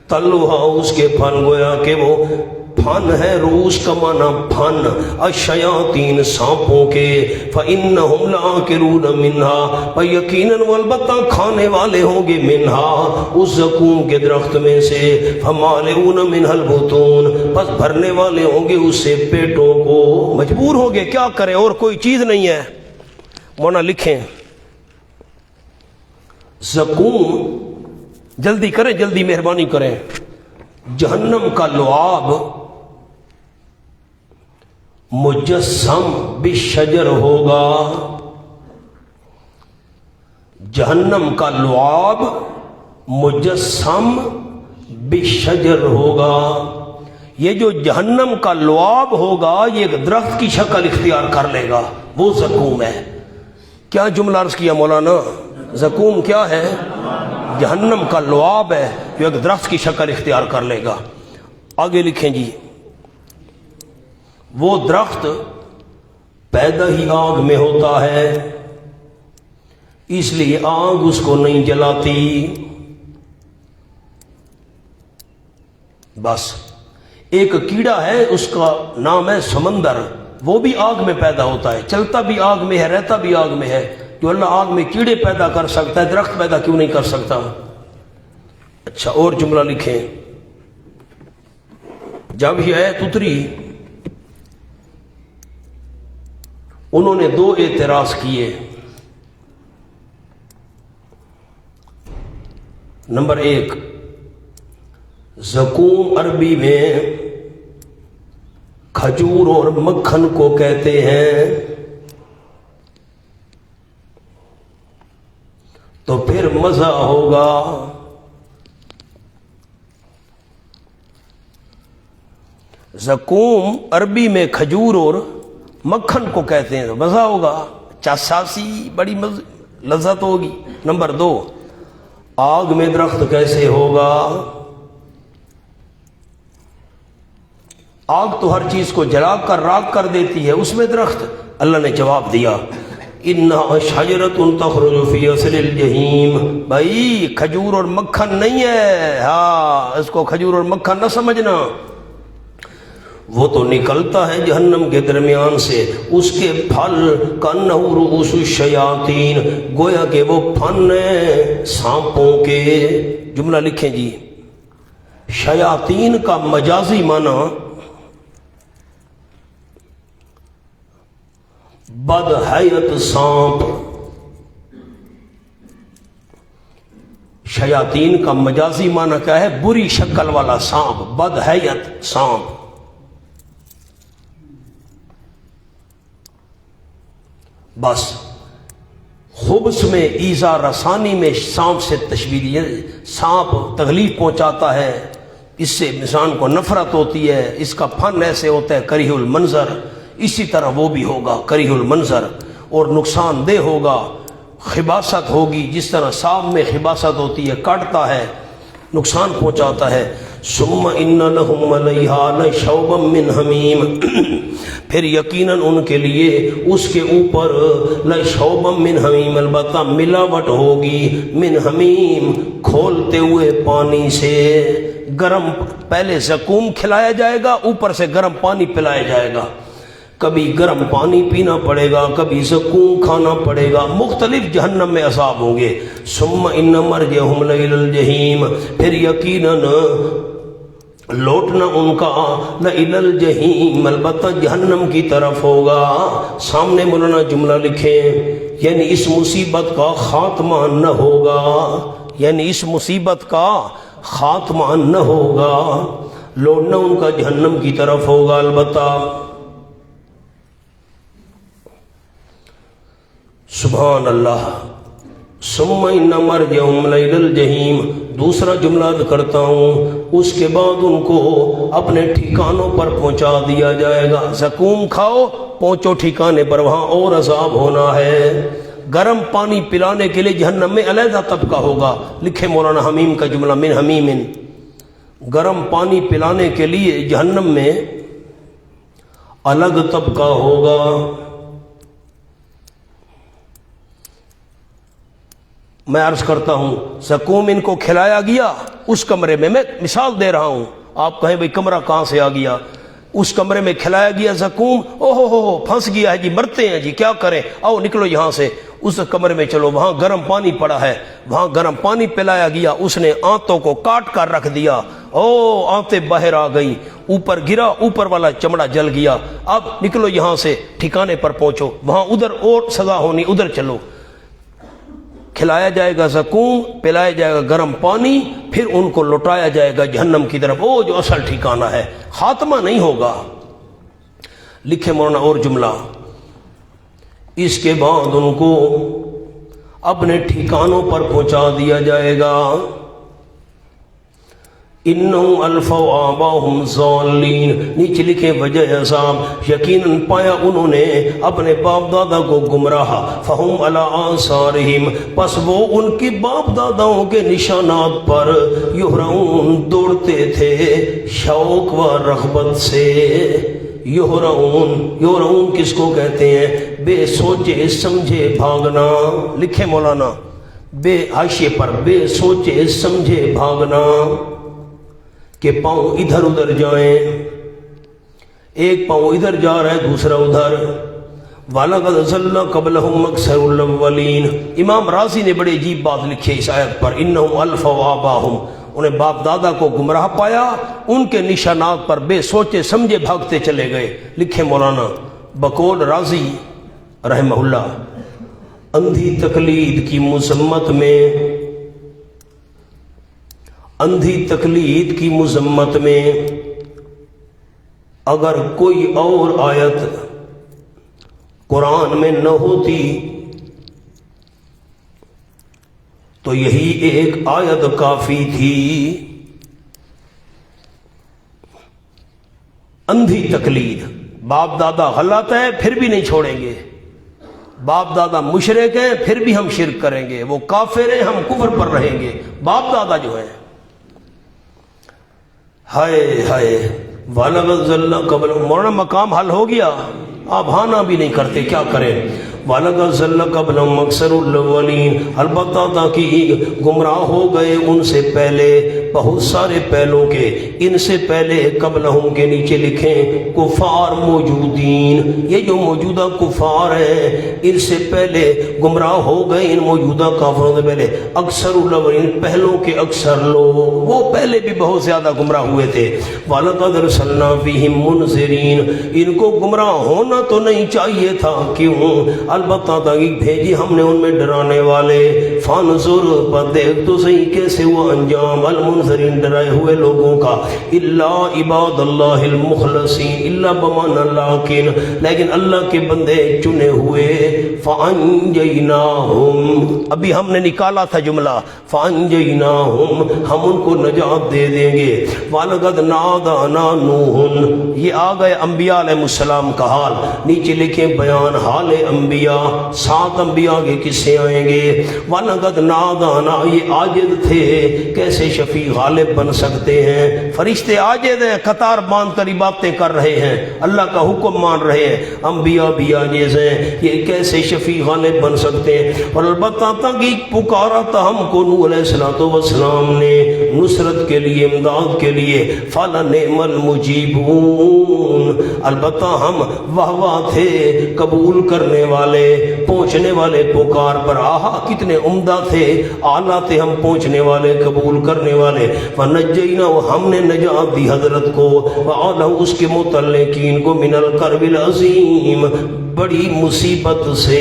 طلعھا اس کے پھل، گویا کہ وہ پھن ہے، رؤوس کا معنی پھن، الشیاطین سانپوں کے، فإنہم لآکلون منہا، پر یقیناً وہ البتہ کھانے والے ہوں گے، منہا اس زقوم کے درخت میں سے، فمالئون منہا البطون، پس بھرنے والے ہوں گے اس سے پیٹوں کو، مجبور ہوں گے، کیا کریں اور کوئی چیز نہیں ہے۔ مولانا لکھیں زقوم، جلدی کریں، جلدی مہربانی کریں، جہنم کا لعاب مجسم بالشجر ہوگا، جہنم کا لعاب مجسم بالشجر ہوگا، یہ جو جہنم کا لعاب ہوگا یہ ایک درخت کی شکل اختیار کر لے گا، وہ زقوم ہے۔ کیا جملہ عرض کیا مولانا؟ زقوم کیا ہے؟ جہنم کا لعاب ہے جو ایک درخت کی شکل اختیار کر لے گا۔ آگے لکھیں جی، وہ درخت پیدا ہی آگ میں ہوتا ہے، اس لیے آگ اس کو نہیں جلاتی، بس ایک کیڑا ہے اس کا نام ہے سمندر، وہ بھی آگ میں پیدا ہوتا ہے، چلتا بھی آگ میں ہے، رہتا بھی آگ میں ہے، جو اللہ آگ میں کیڑے پیدا کر سکتا ہے درخت پیدا کیوں نہیں کر سکتا؟ اچھا اور جملہ لکھیں، جب یہ آیت اتری انہوں نے دو اعتراض کیے، نمبر ایک، زقوم عربی میں کھجور اور مکھن کو کہتے ہیں، تو پھر مزہ ہوگا، زقوم عربی میں کھجور اور مکھن کو کہتے ہیں، تو مزہ ہوگا، چاساسی بڑی لذت ہوگی۔ نمبر دو، آگ میں درخت کیسے ہوگا؟ آگ تو ہر چیز کو جلا کر راکھ کر دیتی ہے، اس میں درخت؟ اللہ نے جواب دیا، انہا شجرۃ تخرج فی اصل الجحیم، بھائی کھجور اور مکھن نہیں ہے، ہاں اس کو کھجور اور مکھن نہ سمجھنا، وہ تو نکلتا ہے جہنم کے درمیان سے، اس کے پھل کانہ رؤوس الشیاطین، گویا کہ وہ پھن ہیں سانپوں کے۔ جملہ لکھیں جی، شیاطین کا مجازی معنی بدحیت سانپ، شیاطین کا مجازی معنی کیا ہے؟ بری شکل والا سانپ، بدحیت سانپ۔ بس خبث میں ایذا رسانی میں سانپ سے تشبیہ دی ہے، سانپ تکلیف پہنچاتا ہے، اس سے انسان کو نفرت ہوتی ہے، اس کا پھن ایسے ہوتا ہے کریہ المنظر، اسی طرح وہ بھی ہوگا کریہ المنظر اور نقصان دہ ہوگا، خباثت ہوگی، جس طرح سانپ میں خباثت ہوتی ہے، کاٹتا ہے، نقصان پہنچاتا ہے۔ ثم ان لهم علیہا لشوبا من حمیم، پھر یقیناً ان کے لیے اس کے اوپر لشوبا من حمیم، البتہ ملاوٹ ہوگی، من حمیم، کھولتے ہوئے پانی سے، گرم، پہلے زقوم کھلایا جائے گا، اوپر سے گرم پانی پلایا جائے گا، کبھی گرم پانی پینا پڑے گا، کبھی زقوم کھانا پڑے گا، مختلف جہنم میں عذاب ہوں گے۔ ثم ان مرجعهم لإلی الجحیم، پھر یقیناً لوٹنا ان کا لإلی الجحیم، البتہ جہنم کی طرف ہوگا۔ سامنے مولانا جملہ لکھیں، یعنی اس مصیبت کا خاتمہ نہ ہوگا، یعنی اس مصیبت کا خاتمہ نہ ہوگا، لوٹنا ان کا جہنم کی طرف ہوگا، البتہ۔ سبحان اللہ۔ ثم ان مرجعهم لإلی الجحیم، دوسرا جملہ کرتا ہوں، اس کے بعد ان کو اپنے ٹھکانوں پر پہنچا دیا جائے گا۔ زقوم کھاؤ، پہنچو ٹھکانے پر، وہاں اور عذاب ہونا ہے۔ گرم پانی پلانے کے لیے جہنم میں علیحدہ طبقہ ہوگا، لکھے مولانا حمیم کا جملہ، من حمیم، گرم پانی پلانے کے لیے جہنم میں الگ طبقہ ہوگا۔ میں عرض کرتا ہوں، زقوم ان کو کھلایا گیا اس کمرے میں مثال دے رہا ہوں، آپ کہیں بھئی کمرہ کہاں سے آ گیا؟ اس کمرے میں کھلایا گیا زقوم، ہو پھنس گیا ہے جی، مرتے ہیں جی، کیا کریں، آؤ نکلو یہاں سے، اس کمرے میں چلو، وہاں گرم پانی پڑا ہے، وہاں گرم پانی پلایا گیا، اس نے آنتوں کو کاٹ کر رکھ دیا، آنتیں باہر آ گئی، اوپر گرا، اوپر والا چمڑا جل گیا، اب نکلو یہاں سے، ٹھکانے پر پہنچو، وہاں ادھر اور سزا ہونی، ادھر چلو۔ کھلایا جائے گا زقوم، پلایا جائے گا گرم پانی، پھر ان کو لوٹایا جائے گا جہنم کی طرف، وہ جو اصل ٹھکانہ ہے، خاتمہ نہیں ہوگا۔ لکھے مولانا اور جملہ، اس کے بعد ان کو اپنے ٹھکانوں پر پہنچا دیا جائے گا۔ انہم الفوا آباہم ضالین، نیچے لکھے وجہ عذاب، یقیناً پایا انہوں نے اپنے باپ دادا کو گمراہ، فہم علی آثارہم، پس وہ ان کے باپ داداؤں کے نشانات پر، یہرعون، دوڑتے تھے، شوق و رغبت سے۔ یہرعون کس کو کہتے ہیں؟ بے سوچے سمجھے بھاگنا، لکھے مولانا، بے حاشیے پر، بے سوچے سمجھے بھاگنا، کہ پاؤں ادھر ادھر جائیں، ایک پاؤں ادھر جا رہا ہے دوسرا ادھر۔ وَلَقَدْ ضَلَّ قَبْلَهُمْ أَكْثَرُ الْأَوَّلِينَ، امام رازی نے بڑی عجیب بات لکھی اس آیت پر، اِنَّهُمْ أَلْفَوْا آبَاهُمْ، انہیں باپ دادا کو گمراہ پایا، ان کے نشانات پر بے سوچے سمجھے بھاگتے چلے گئے۔ لکھے مولانا بقول رازی رحمہ اللہ، اندھی تقلید کی مذمت میں، اندھی تقلید کی مذمت میں اگر کوئی اور آیت قرآن میں نہ ہوتی تو یہی ایک آیت کافی تھی۔ اندھی تقلید، باپ دادا غلط ہے پھر بھی نہیں چھوڑیں گے، باپ دادا مشرک ہیں پھر بھی ہم شرک کریں گے، وہ کافر ہیں ہم کفر پر رہیں گے، باپ دادا جو ہیں۔ ہائے ہائے، وَلَقَدْ ضَلَّ قَبْلَهُمْ، مولانا مقام حل ہو گیا، آپ ہانا بھی نہیں کرتے، کیا کریں۔ وَلَقَدْ ضَلَّ قَبْلَهُمْ أَكْثَرُ الْأَوَّلِينَ، البتہ تاکہ گمراہ ہو گئے ان سے پہلے بہت سارے پہلوں کے، ان سے پہلے قبلہم کے نیچے لکھیں کفار موجودین، یہ جو موجودہ کفار ہیں ان سے پہلے گمراہ ہو گئے، ان موجودہ کافروں سے پہلے اکثر الاولین، پہلوں کے اکثر لوگ، وہ پہلے بھی بہت زیادہ گمراہ ہوئے تھے۔ وَلَقَدْ أَرْسَلْنَا فِيهِم مُنذِرِينَ، ان کو گمراہ ہونا تو نہیں چاہیے تھا، کیوں؟ البتہ تاکہ بھیجی ہم نے ان میں ڈرانے والے، فانظر پر دیکھ تو صحیح کیسے وہ انجام المنذرین ڈرائے ہوئے لوگوں کا، الا عباد اللہ المخلصین، الا بمعنی لیکن، لیکن اللہ کے بندے چنے ہوئے، فانجیناہم، ابھی ہم نے نکالا تھا جملہ فانجیناہم، ہم ان کو نجات دے دیں گے۔ وَلَقَدْ نَادَانَا نُوحٌ، یہ آ گئے انبیاء علیہ السلام کا حال، نیچے لکھیں بیان حال انبیاء، 7 انبیاء کے قصے آئیں گے۔ وَلَقَدْ نَادَانَا، یہ عاجز تھے، کیسے شفیع غالب بن سکتے ہیں؟ فرشتے عاجز ہیں، قطار باندھ کر باتیں کر رہے ہیں، اللہ کا حکم مان رہے ہیں، انبیاء بھی عاجز ہیں، یہ کیسے شفیع غالب بن سکتے ہیں؟ اور البتہ تاکہ پکارا تھا ہم کو نوح علیہ السلام نے نصرت کے لیے، امداد کے لیے، فَلَنِعْمَ الْمُجِيبُونَ، البتہ ہم واہ واہ تھے قبول کرنے والے، پہنچنے والے پکار پر، آہا کتنے عمدہ تھے، اعلیٰ تھے ہم پہنچنے والے، قبول کرنے والے۔ وَنَجَّيْنَا، ہم نے نجات دی حضرت کو، وَعَلَهُ، اس کے متعلقین کو، مِنَ الْكَرْبِ الْعَظِيمِ، بڑی مصیبت سے،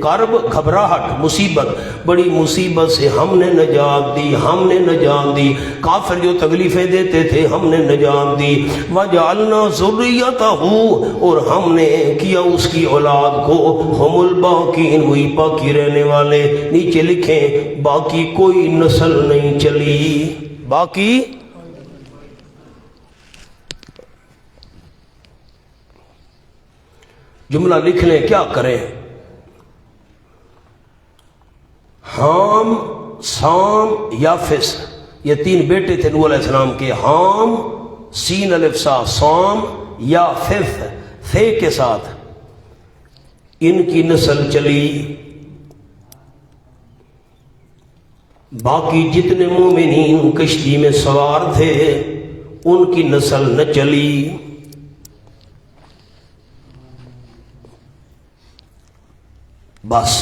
کرب گھبراہٹ، مصیبت، بڑی مصیبت سے ہم نے نجات دی، ہم نے نجات دی، کافر جو تکلیفیں دیتے تھے ہم نے نجات دی۔ وَجَعَلْنَا ذُرِّيَّتَهُ، اور ہم نے کیا اس کی اولاد کو، ہم الباقین، وہی باقی رہنے والے، نیچے لکھیں باقی کوئی نسل نہیں چلی، باقی جملہ لکھ لیں، کیا کریں؟ حام، سام، یافس، یہ 3 بیٹے تھے نوح علیہ السلام کے، حام، سین الف سا، سام، یافس، تھے کے ساتھ، ان کی نسل چلی، باقی جتنے مومنین کشتی میں سوار تھے ان کی نسل نہ چلی۔ بس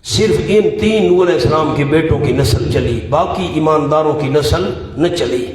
صرف ان 3 نوح علیہ السلام کے بیٹوں کی نسل چلی، باقی ایمانداروں کی نسل نہ چلی۔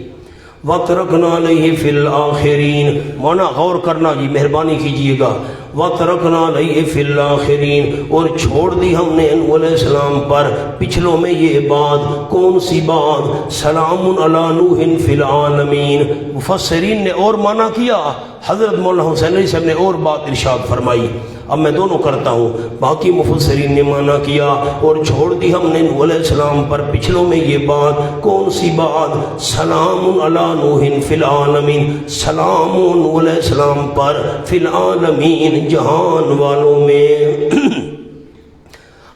وَتَرَكْنَا عَلَيْهِ فِي الْآخِرِينَ، مونا غور کرنا جی، مہربانی کیجئے گا، وَتَرَكْنَا عَلَيْهِ فِي الْآخِرِينَ، اور چھوڑ دی ہم نے نوح علیہ السلام پر پچھلوں میں یہ بات، کون سی بات؟ سلام علی نوح فی العالمین۔ مفسرین نے اور معنی کیا، حضرت مولانا حسین علی صاحب نے اور بات ارشاد فرمائی، اب میں دونوں کرتا ہوں، باقی مفسرین نے معنی کیا، اور چھوڑ دی ہم نے نوح علیہ السلام پر پچھلوں میں یہ بات، کون سی بات؟ سلام علی نوح فی العالمین، سلام نوح علیہ السلام پر فی العالمین، جہان والوں میں۔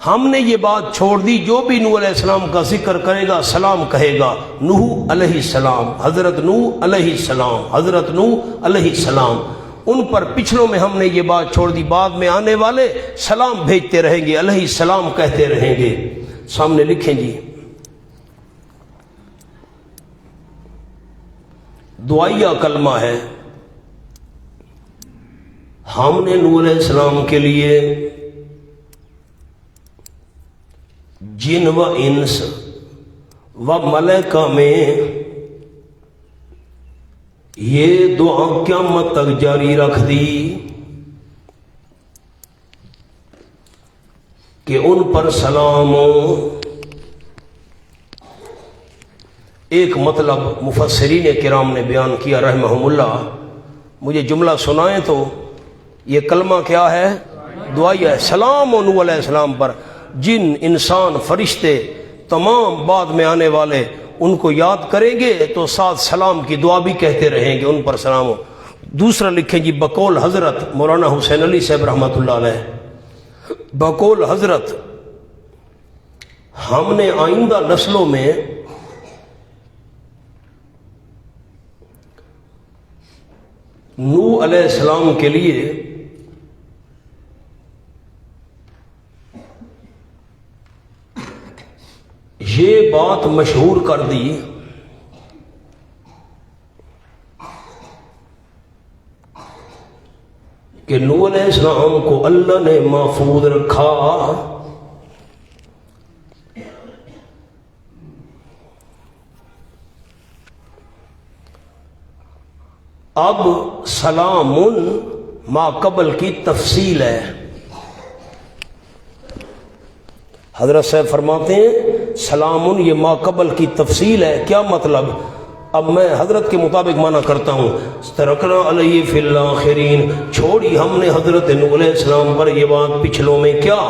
ہم نے یہ بات چھوڑ دی، جو بھی نوح علیہ السلام کا ذکر کرے گا سلام کہے گا، نوح علیہ السلام، حضرت نوح علیہ السلام، حضرت نوح علیہ السلام، ان پر پچھلوں میں ہم نے یہ بات چھوڑ دی، بعد میں آنے والے سلام بھیجتے رہیں گے، علیہ السلام کہتے رہیں گے۔ سامنے لکھیں جی، دعائیہ کلمہ ہے، ہم نے نوح علیہ السلام کے لیے جن و انس و ملائکہ میں یہ دعا قیامت تک جاری رکھ دی کہ ان پر سلام ہو۔ ایک مطلب مفسرین کرام نے بیان کیا رحمہم اللہ، مجھے جملہ سنائیں تو یہ کلمہ کیا ہے؟ دعائیہ ہے، سلام و نوح علیہ السلام پر، جن، انسان، فرشتے، تمام بعد میں آنے والے ان کو یاد کریں گے تو ساتھ سلام کی دعا بھی کہتے رہیں گے، ان پر سلام ہو۔ دوسرا لکھیں جی، بقول حضرت مولانا حسین علی صاحب رحمۃ اللہ علیہ، بقول حضرت ہم نے آئندہ نسلوں میں نوح علیہ السلام کے لیے یہ بات مشہور کر دی کہ نوح علیہ السلام کو اللہ نے محفوظ رکھا. اب سلام ما قبل کی تفصیل ہے. حضرت صاحب فرماتے ہیں سلام یہ ما قبل کی تفصیل ہے. کیا مطلب؟ اب میں حضرت کے مطابق معنی کرتا ہوں. ترکنا علیہ فی الاخرین، چھوڑی ہم نے حضرت نوح علیہ السلام پر یہ بات پچھلوں میں. کیا؟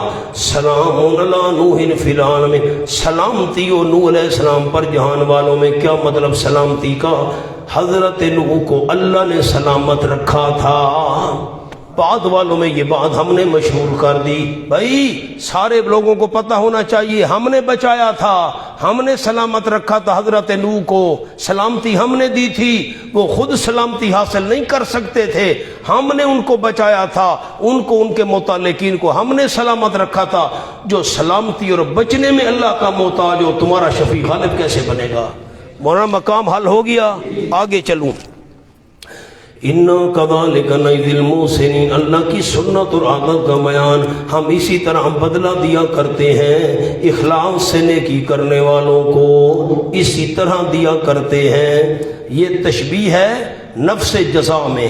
سلام علی نوح فی العالمین، سلامتی ہو نوح علیہ السلام پر جہان والوں میں. کیا مطلب سلامتی کا؟ حضرت نوح کو اللہ نے سلامت رکھا تھا. بعد والوں میں یہ بات ہم نے مشہور کر دی. بھائی سارے لوگوں کو پتہ ہونا چاہیے ہم نے بچایا تھا، ہم نے سلامت رکھا تھا. حضرت نوح کو سلامتی ہم نے دی تھی، وہ خود سلامتی حاصل نہیں کر سکتے تھے، ہم نے ان کو بچایا تھا. ان کو ان کے متعلقین کو ہم نے سلامت رکھا تھا. جو سلامتی اور بچنے میں اللہ کا محتاج ہو تمہارا شفیع غالب کیسے بنے گا؟ مولانا مقام حل ہو گیا. آگے چلوں. اِنَّا كَذَلِكَ نَجْزِي الْمُحْسِنِينَ، اللہ کی سنت اور عادت کا بیان. ہم اسی طرح بدلہ دیا کرتے ہیں اخلاص سے نیکی کرنے والوں کو، اسی طرح دیا کرتے ہیں. یہ تشبیہ ہے نفس جزا میں.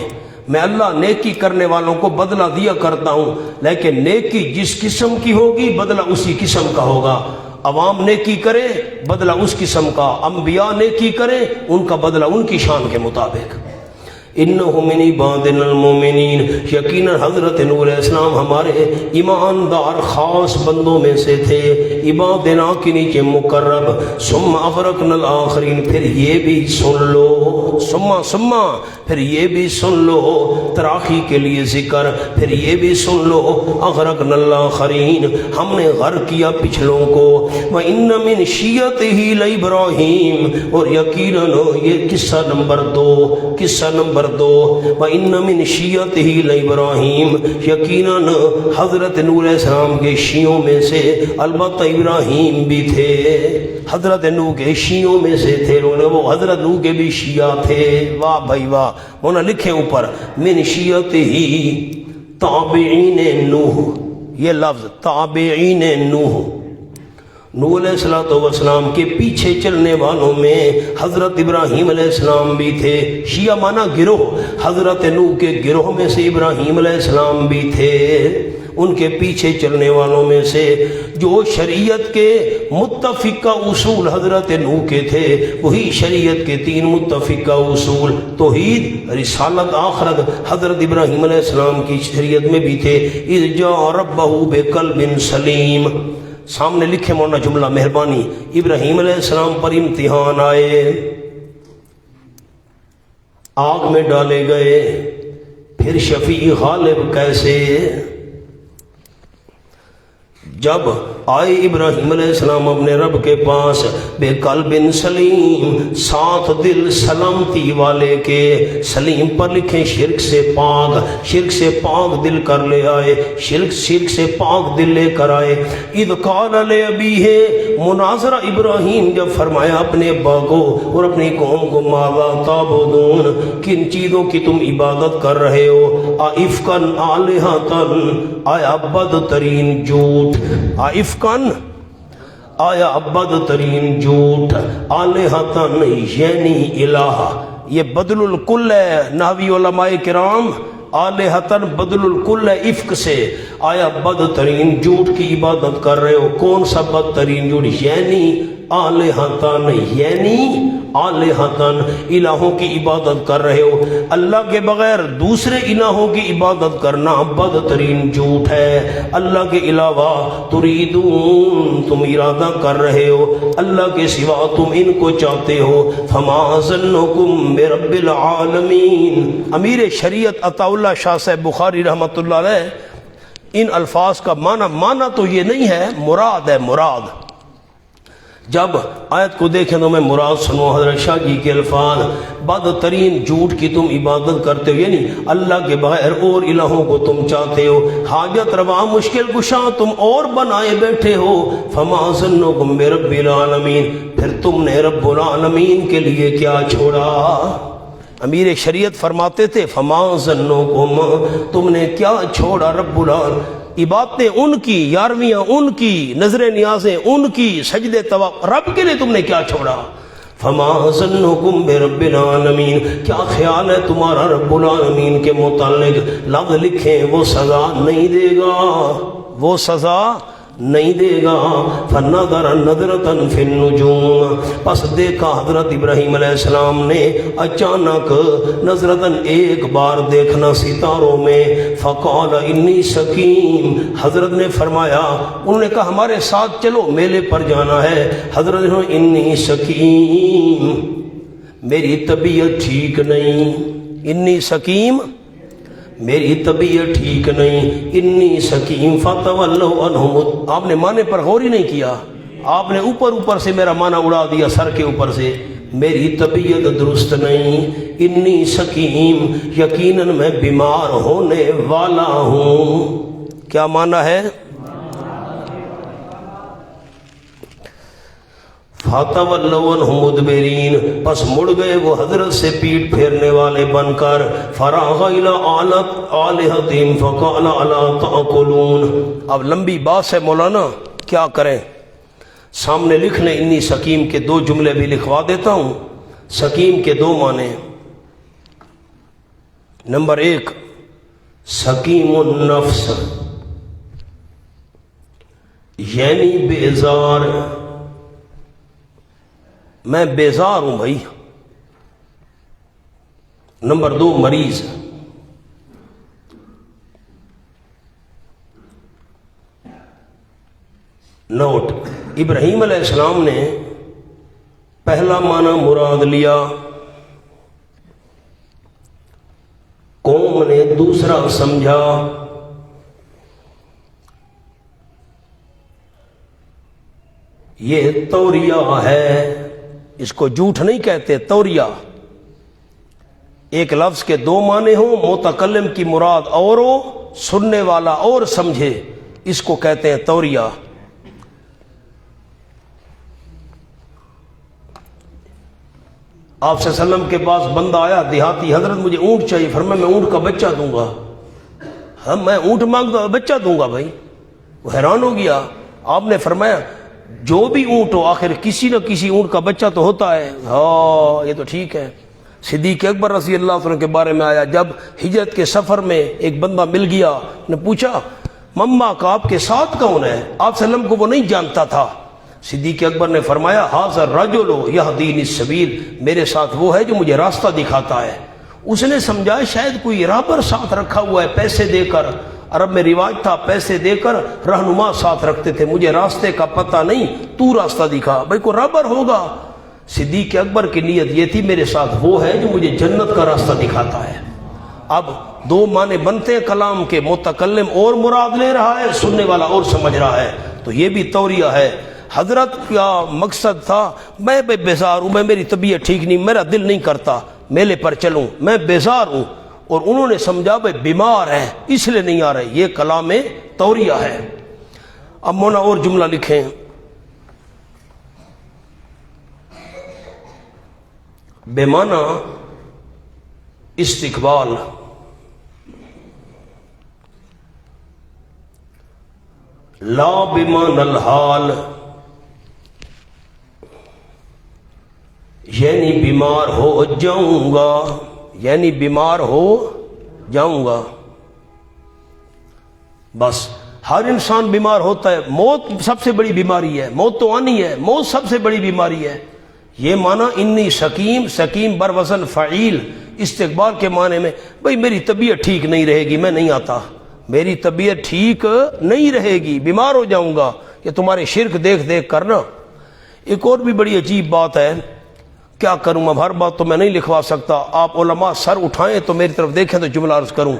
میں اللہ نیکی کرنے والوں کو بدلہ دیا کرتا ہوں، لیکن نیکی جس قسم کی ہوگی بدلہ اسی قسم کا ہوگا. عوام نیکی کرے بدلہ اس قسم کا، انبیاء نیکی کرے ان کا بدلہ ان کی شان کے مطابق. انہم من عبادنا المومنین، یقیناً حضرت نوح علیہ السلام ہمارے ایماندار خاص بندوں میں سے تھے. عبادنا کے نیچے مقرب. ثم اغرقنا الآخرین، پھر یہ بھی سن لو، ثم پھر یہ بھی سن لو، تراخی کے لیے ذکر، پھر یہ بھی سن لو. اغرقنا الآخرین، ہم نے غرق کیا پچھلوں کو. وَإِنَّ مِن شِيَّتِهِ لَإِبْرَاهِيمَ، اور یقیناً یہ قصہ نمبر 2 وَإِنَّ مِن شِيَّتِهِ لَإِبْرَاهِيمَ، یقیناً حضرت نوح علیہ السلام کے شیعوں میں سے البتہ ابراہیم بھی تھے. حضرت نوح کے شیعوں میں سے تھے، وہ حضرت نوح کے بھی شیعہ تھے. واہ بھائی واہ. ہونا لکھیں اوپر من شیعتہ تابعین نوح، یہ لفظ تابعین نوح، نوح علیہ السلام کے پیچھے چلنے والوں میں حضرت ابراہیم علیہ السلام بھی تھے. شیعہ مانا گروہ، حضرت نوح کے گروہ میں سے ابراہیم علیہ السلام بھی تھے. ان کے پیچھے چلنے والوں میں سے جو شریعت کے متفقہ اصول حضرت نوح کے تھے، وہی شریعت کے 3 متفقہ اصول توحید، رسالت، آخرت حضرت ابراہیم علیہ السلام کی شریعت میں بھی تھے. اذ جاء ربہ بقلب سلیم، سامنے لکھے مولانا جملہ مہربانی. ابراہیم علیہ السلام پر امتحان آئے، آگ میں ڈالے گئے، پھر شفیع غالب کیسے؟ جب آئے ابراہیم علیہ السلام اپنے رب کے پاس بے قلب سلیم، ساتھ دل سلامتی والے کے. سلیم پر لکھیں شرک سے پاک، شرک سے پاک دل کر لے آئے، شرک سے پاک دل لے کر آئے. اذ قال لابیہ، مناظرہ ابراہیم جب فرمایا اپنے ابا کو اور اپنی قوم کو، ماذا تعبدون، کن چیزوں کی تم عبادت کر رہے ہو؟ ائفکن آلہۃ، آیا بدترین جھوٹ، ائفکن آیا بدترین جھوٹ، آلہۃ یعنی الہ، یہ بدل الکل ہے. نحوی علماء کرام آلہۃ بدل الکل ہے افک سے. آیا بدترین جھوٹ کی عبادت کر رہے ہو؟ کون سا بدترین جھوٹ؟ یعنی آلہتن، یعنی آلہتن، الہوں کی عبادت کر رہے ہو. اللہ کے بغیر دوسرے الہوں کی عبادت کرنا بدترین جھوٹ ہے. اللہ کے علاوہ تریدون، تم ارادہ کر رہے ہو، اللہ کے سوا تم ان کو چاہتے ہو. فما ظنکم برب العالمین. امیر شریعت عطا اللہ شاہ صاحب بخاری رحمۃ اللہ علیہ ان الفاظ کا معنی تو یہ نہیں ہے، مراد ہے، مراد جب آیت کو دیکھیں تو میں مراد سنو حضرت شاہ جی کے الفاظ، بدترین جھوٹ کی تم عبادت کرتے ہو، یعنی اللہ کے بغیر اور الہوں کو تم چاہتے ہو، حاجت روا مشکل کشا تم اور بنائے بیٹھے ہو، فما ظنکم برب العالمین، پھر تم نے رب العالمین کے لیے کیا چھوڑا؟ امیر شریعت فرماتے تھے فما ظنکم، تم نے کیا چھوڑا رب العالمین، عبادتیں ان کی، یارویاں ان کی، نظر نیازیں ان کی، سجدے طواف، رب کے لیے تم نے کیا چھوڑا؟ فما ظنکم برب العالمین، کیا خیال ہے تمہارا رب العالمین کے متعلق؟ لفظ لکھیں وہ سزا نہیں دے گا، وہ سزا نہیں دے گا۔ فنظر نظرۃ فی النجوم، پس دیکھا حضرت ابراہیم علیہ السلام نے اچانک نظرتاً ایک بار دیکھنا ستاروں میں، فقال انی سقیم، حضرت نے فرمایا، انہوں نے کہا ہمارے ساتھ چلو میلے پر جانا ہے، حضرت نے انی سقیم، میری طبیعت ٹھیک نہیں، انی سقیم، میری طبیعت ٹھیک نہیں، انی سقیم فتولوا عنہ، آپ نے معنی پر غور ہی نہیں کیا، آپ نے اوپر سے میرا معنی اڑا دیا سر کے اوپر سے، میری طبیعت درست نہیں، انی سقیم، یقیناً میں بیمار ہونے والا ہوں۔ کیا معنی ہے؟ فَتَوَلَّوْا عَنْهُ مُدْبِرِينَ، پس مڑ گئے وہ حضرت سے پیٹ پھیرنے والے بن کر، فَرَاغَ إِلَىٰ آلِهَتِهِمْ فَقَالَ أَلَا تَأْكُلُونَ۔ اب لمبی بات ہے مولانا، کیا کریں؟ سامنے لکھ لیں، انی سقیم کے دو جملے بھی لکھوا دیتا ہوں۔ سقیم کے دو معنی، نمبر ایک سقیم النفس، یعنی بیزار، میں بیزار ہوں بھائی۔ نمبر دو مریض، نوٹ، ابراہیم علیہ السلام نے پہلا معنی مراد لیا، قوم نے دوسرا سمجھا۔ یہ توریہ ہے، اس کو جھوٹ نہیں کہتے، توریہ۔ ایک لفظ کے دو معنی ہوں، متکلم کی مراد اور ہو، سننے والا اور سمجھے، اس کو کہتے ہیں توریہ۔ آپ صلی اللہ علیہ وسلم کے پاس بندہ آیا دیہاتی، حضرت مجھے اونٹ چاہیے، فرمایا میں اونٹ کا بچہ دوں گا۔ ہم میں اونٹ مانگتا بچہ دوں گا بھائی، وہ حیران ہو گیا۔ آپ نے فرمایا جو بھی اونٹ ہو آخر کسی نہ کسی اونٹ کا بچہ تو ہوتا ہے، ہاں یہ تو ٹھیک ہے۔ صدیق اکبر رضی اللہ عنہ کے بارے میں آیا، جب ہجرت کے سفر میں ایک بندہ مل گیا، نے پوچھا مما کا آپ کے ساتھ کون ہے؟ آپ صلی اللہ علیہ وسلم کو وہ نہیں جانتا تھا۔ صدیق اکبر نے فرمایا ھذا الرجل یہدینی السبیل، میرے ساتھ وہ ہے جو مجھے راستہ دکھاتا ہے۔ اس نے سمجھا شاید کوئی رابر ساتھ رکھا ہوا ہے، پیسے دے کر، عرب میں رواج تھا پیسے دے کر رہنما ساتھ رکھتے تھے، مجھے راستے کا پتہ نہیں، تو راستہ دکھا، بھائی کوئی رابر ہوگا۔ صدیق اکبر کی نیت یہ تھی میرے ساتھ وہ ہے جو مجھے جنت کا راستہ دکھاتا ہے۔ اب دو معنی بنتے ہیں کلام کے، متکلم اور مراد لے رہا ہے، سننے والا اور سمجھ رہا ہے، تو یہ بھی توریہ ہے۔ حضرت کا مقصد تھا میں بیزار ہوں، میں میری طبیعت ٹھیک نہیں، میرا دل نہیں کرتا میلے پر چلوں، میں بیزار ہوں، اور انہوں نے سمجھا بھائی بیمار ہے اس لیے نہیں آ رہے، یہ کلام توریہ ہے۔ اب مونا اور جملہ لکھیں، بے معنی استقبال، لا بمعنی الحال، یعنی بیمار ہو جاؤں گا، یعنی بیمار ہو جاؤں گا۔ بس ہر انسان بیمار ہوتا ہے، موت سب سے بڑی بیماری ہے، موت تو آنی ہے، موت سب سے بڑی بیماری ہے۔ یہ معنی انی سقیم، سقیم بر وزن فعیل، استقبال کے معنی میں بھئی میری طبیعت ٹھیک نہیں رہے گی، میں نہیں آتا، میری طبیعت ٹھیک نہیں رہے گی، بیمار ہو جاؤں گا، یہ تمہارے شرک دیکھ دیکھ کرنا۔ ایک اور بھی بڑی عجیب بات ہے، کیا کروں اب ہر بات تو میں نہیں لکھوا سکتا، آپ علماء سر اٹھائیں تو میری طرف دیکھیں تو جملہ عرض کروں۔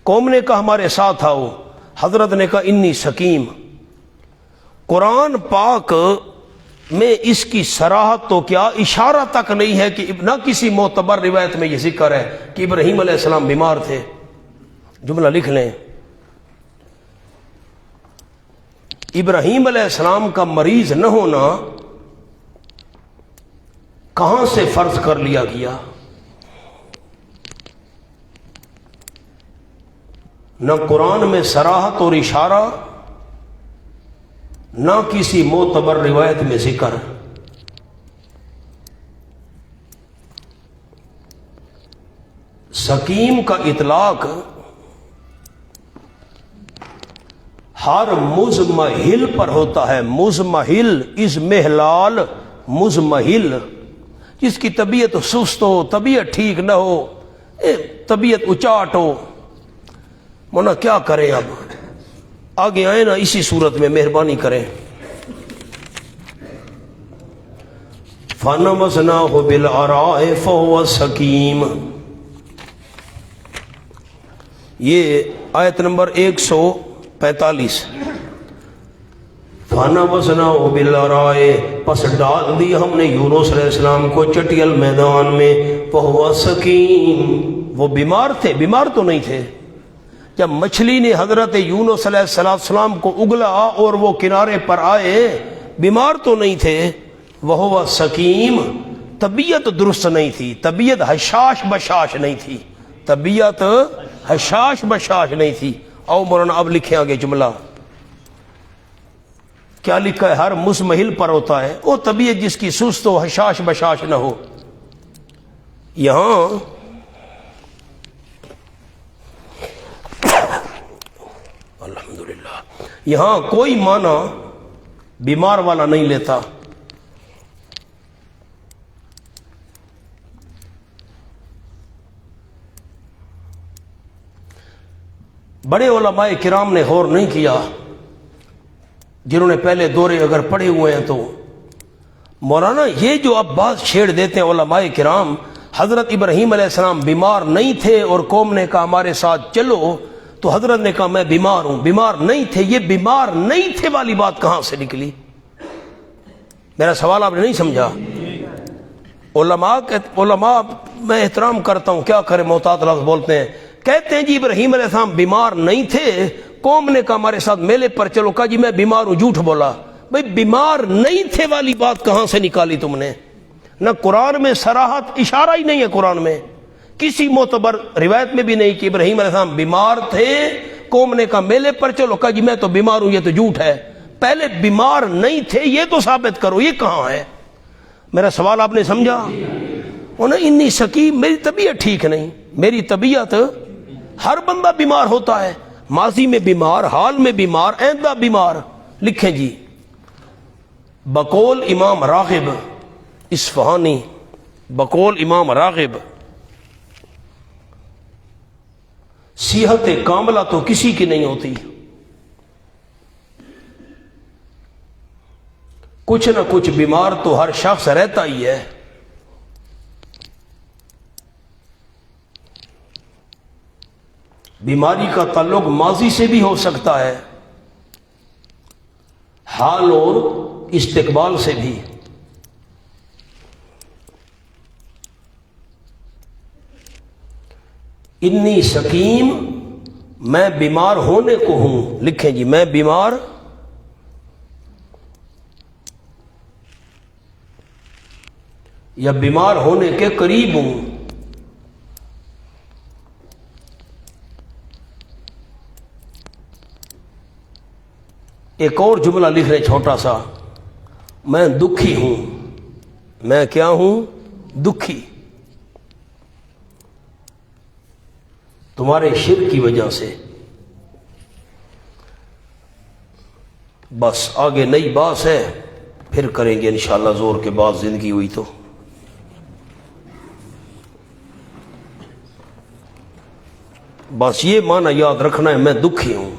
قوم نے کہا ہمارے ساتھ آؤ، حضرت نے کہا انی سقیم۔ قرآن پاک میں اس کی صراحت تو کیا اشارہ تک نہیں ہے کہ نہ کسی معتبر روایت میں یہ ذکر ہے کہ ابراہیم علیہ السلام بیمار تھے. جملہ لکھ لیں. ابراہیم علیہ السلام کا مریض نہ ہونا کہاں سے فرض کر لیا گیا؟ نہ قرآن میں صراحت اور اشارہ، نہ کسی معتبر روایت میں ذکر. سقیم کا اطلاق ہر مزمحل پر ہوتا ہے. مزمحل از محلال مزمحل، جس کی طبیعت سست ہو، طبیعت ٹھیک نہ ہو، طبیعت اچاٹ ہو. مونا کیا کریں؟ اب آگے آئے نا اسی صورت میں، مہربانی کریں. فَنَبَذْنَاهُ بِالْعَرَاءِ فَهُوَ سَقِيمٌ. یہ آیت نمبر 145. فَنَبَذْنَاهُ بِالْعَرَاءِ، پس ڈال دی ہم نے یونس علیہ السلام کو چٹیل میدان میں. فَهُوَ سَقِيمٌ، وہ بیمار تھے؟ بیمار تو نہیں تھے. جب مچھلی نے حضرت یونس علیہ السلام کو اگلا اور وہ کنارے پر آئے، بیمار تو نہیں تھے. وہ سقیم، طبیعت درست نہیں تھی، طبیعت حشاش بشاش نہیں تھی، طبیعت حشاش بشاش نہیں تھی. او مولانا اب لکھیں آگے جملہ. کیا لکھا ہے؟ ہر مزمحل پر ہوتا ہے وہ طبیعت جس کی سست ہو، حشاش بشاش نہ ہو. یہاں الحمدللہ یہاں کوئی معنی بیمار والا نہیں لیتا. بڑے علماء کرام نے غور نہیں کیا، جنہوں نے پہلے دورے اگر پڑھے ہوئے ہیں تو. مولانا یہ جو اب بات چھیڑ دیتے ہیں علماء کرام، حضرت ابراہیم علیہ السلام بیمار نہیں تھے اور قوم نے کہا ہمارے ساتھ چلو، تو حضرت نے کہا میں بیمار ہوں. بیمار نہیں تھے، یہ بیمار نہیں تھے والی بات کہاں سے نکلی؟ میرا سوال آپ نے نہیں سمجھا. علماء میں احترام کرتا ہوں، کیا کرے محتاط لفظ بولتے ہیں. کہتے ہیں جی ابراہیم علیہ السلام بیمار نہیں تھے، قوم نے کہا ہمارے ساتھ میلے پر چلو، کہا جی میں بیمار ہوں، جھوٹ بولا. بھئی بیمار نہیں تھے والی بات کہاں سے نکالی تم نے؟ نہ قرآن میں صراحت، اشارہ ہی نہیں ہے قرآن میں، کسی معتبر روایت میں بھی نہیں کہ ابراہیم علیہ السلام بیمار تھے، قوم نے کہا میلے پر چلو، کہا جی میں تو بیمار ہوں، یہ تو جھوٹ ہے. پہلے بیمار نہیں تھے یہ تو ثابت کرو، یہ کہاں ہے؟ میرا سوال آپ نے سمجھا؟ انی سقیم، میری طبیعت ٹھیک نہیں. میری طبیعت، ہر بندہ بیمار ہوتا ہے، ماضی میں بیمار، حال میں بیمار، آئندہ بیمار. لکھیں جی، بقول امام راغب اصفہانی، بقول امام راغب، صحت کاملہ تو کسی کی نہیں ہوتی، کچھ نہ کچھ بیمار تو ہر شخص رہتا ہی ہے. بیماری کا تعلق ماضی سے بھی ہو سکتا ہے، حال اور استقبال سے بھی. انی سقیم، میں بیمار ہونے کو ہوں. لکھیں جی، میں بیمار یا بیمار ہونے کے قریب ہوں. ایک اور جملہ لکھ رہے چھوٹا سا، میں دکھی ہوں. میں کیا ہوں؟ دکھی، تمہارے شرک کی وجہ سے. بس آگے نئی بات ہے، پھر کریں گے انشاءاللہ زور کے بعد زندگی ہوئی تو. بس یہ معنی یاد رکھنا ہے، میں دکھی ہوں.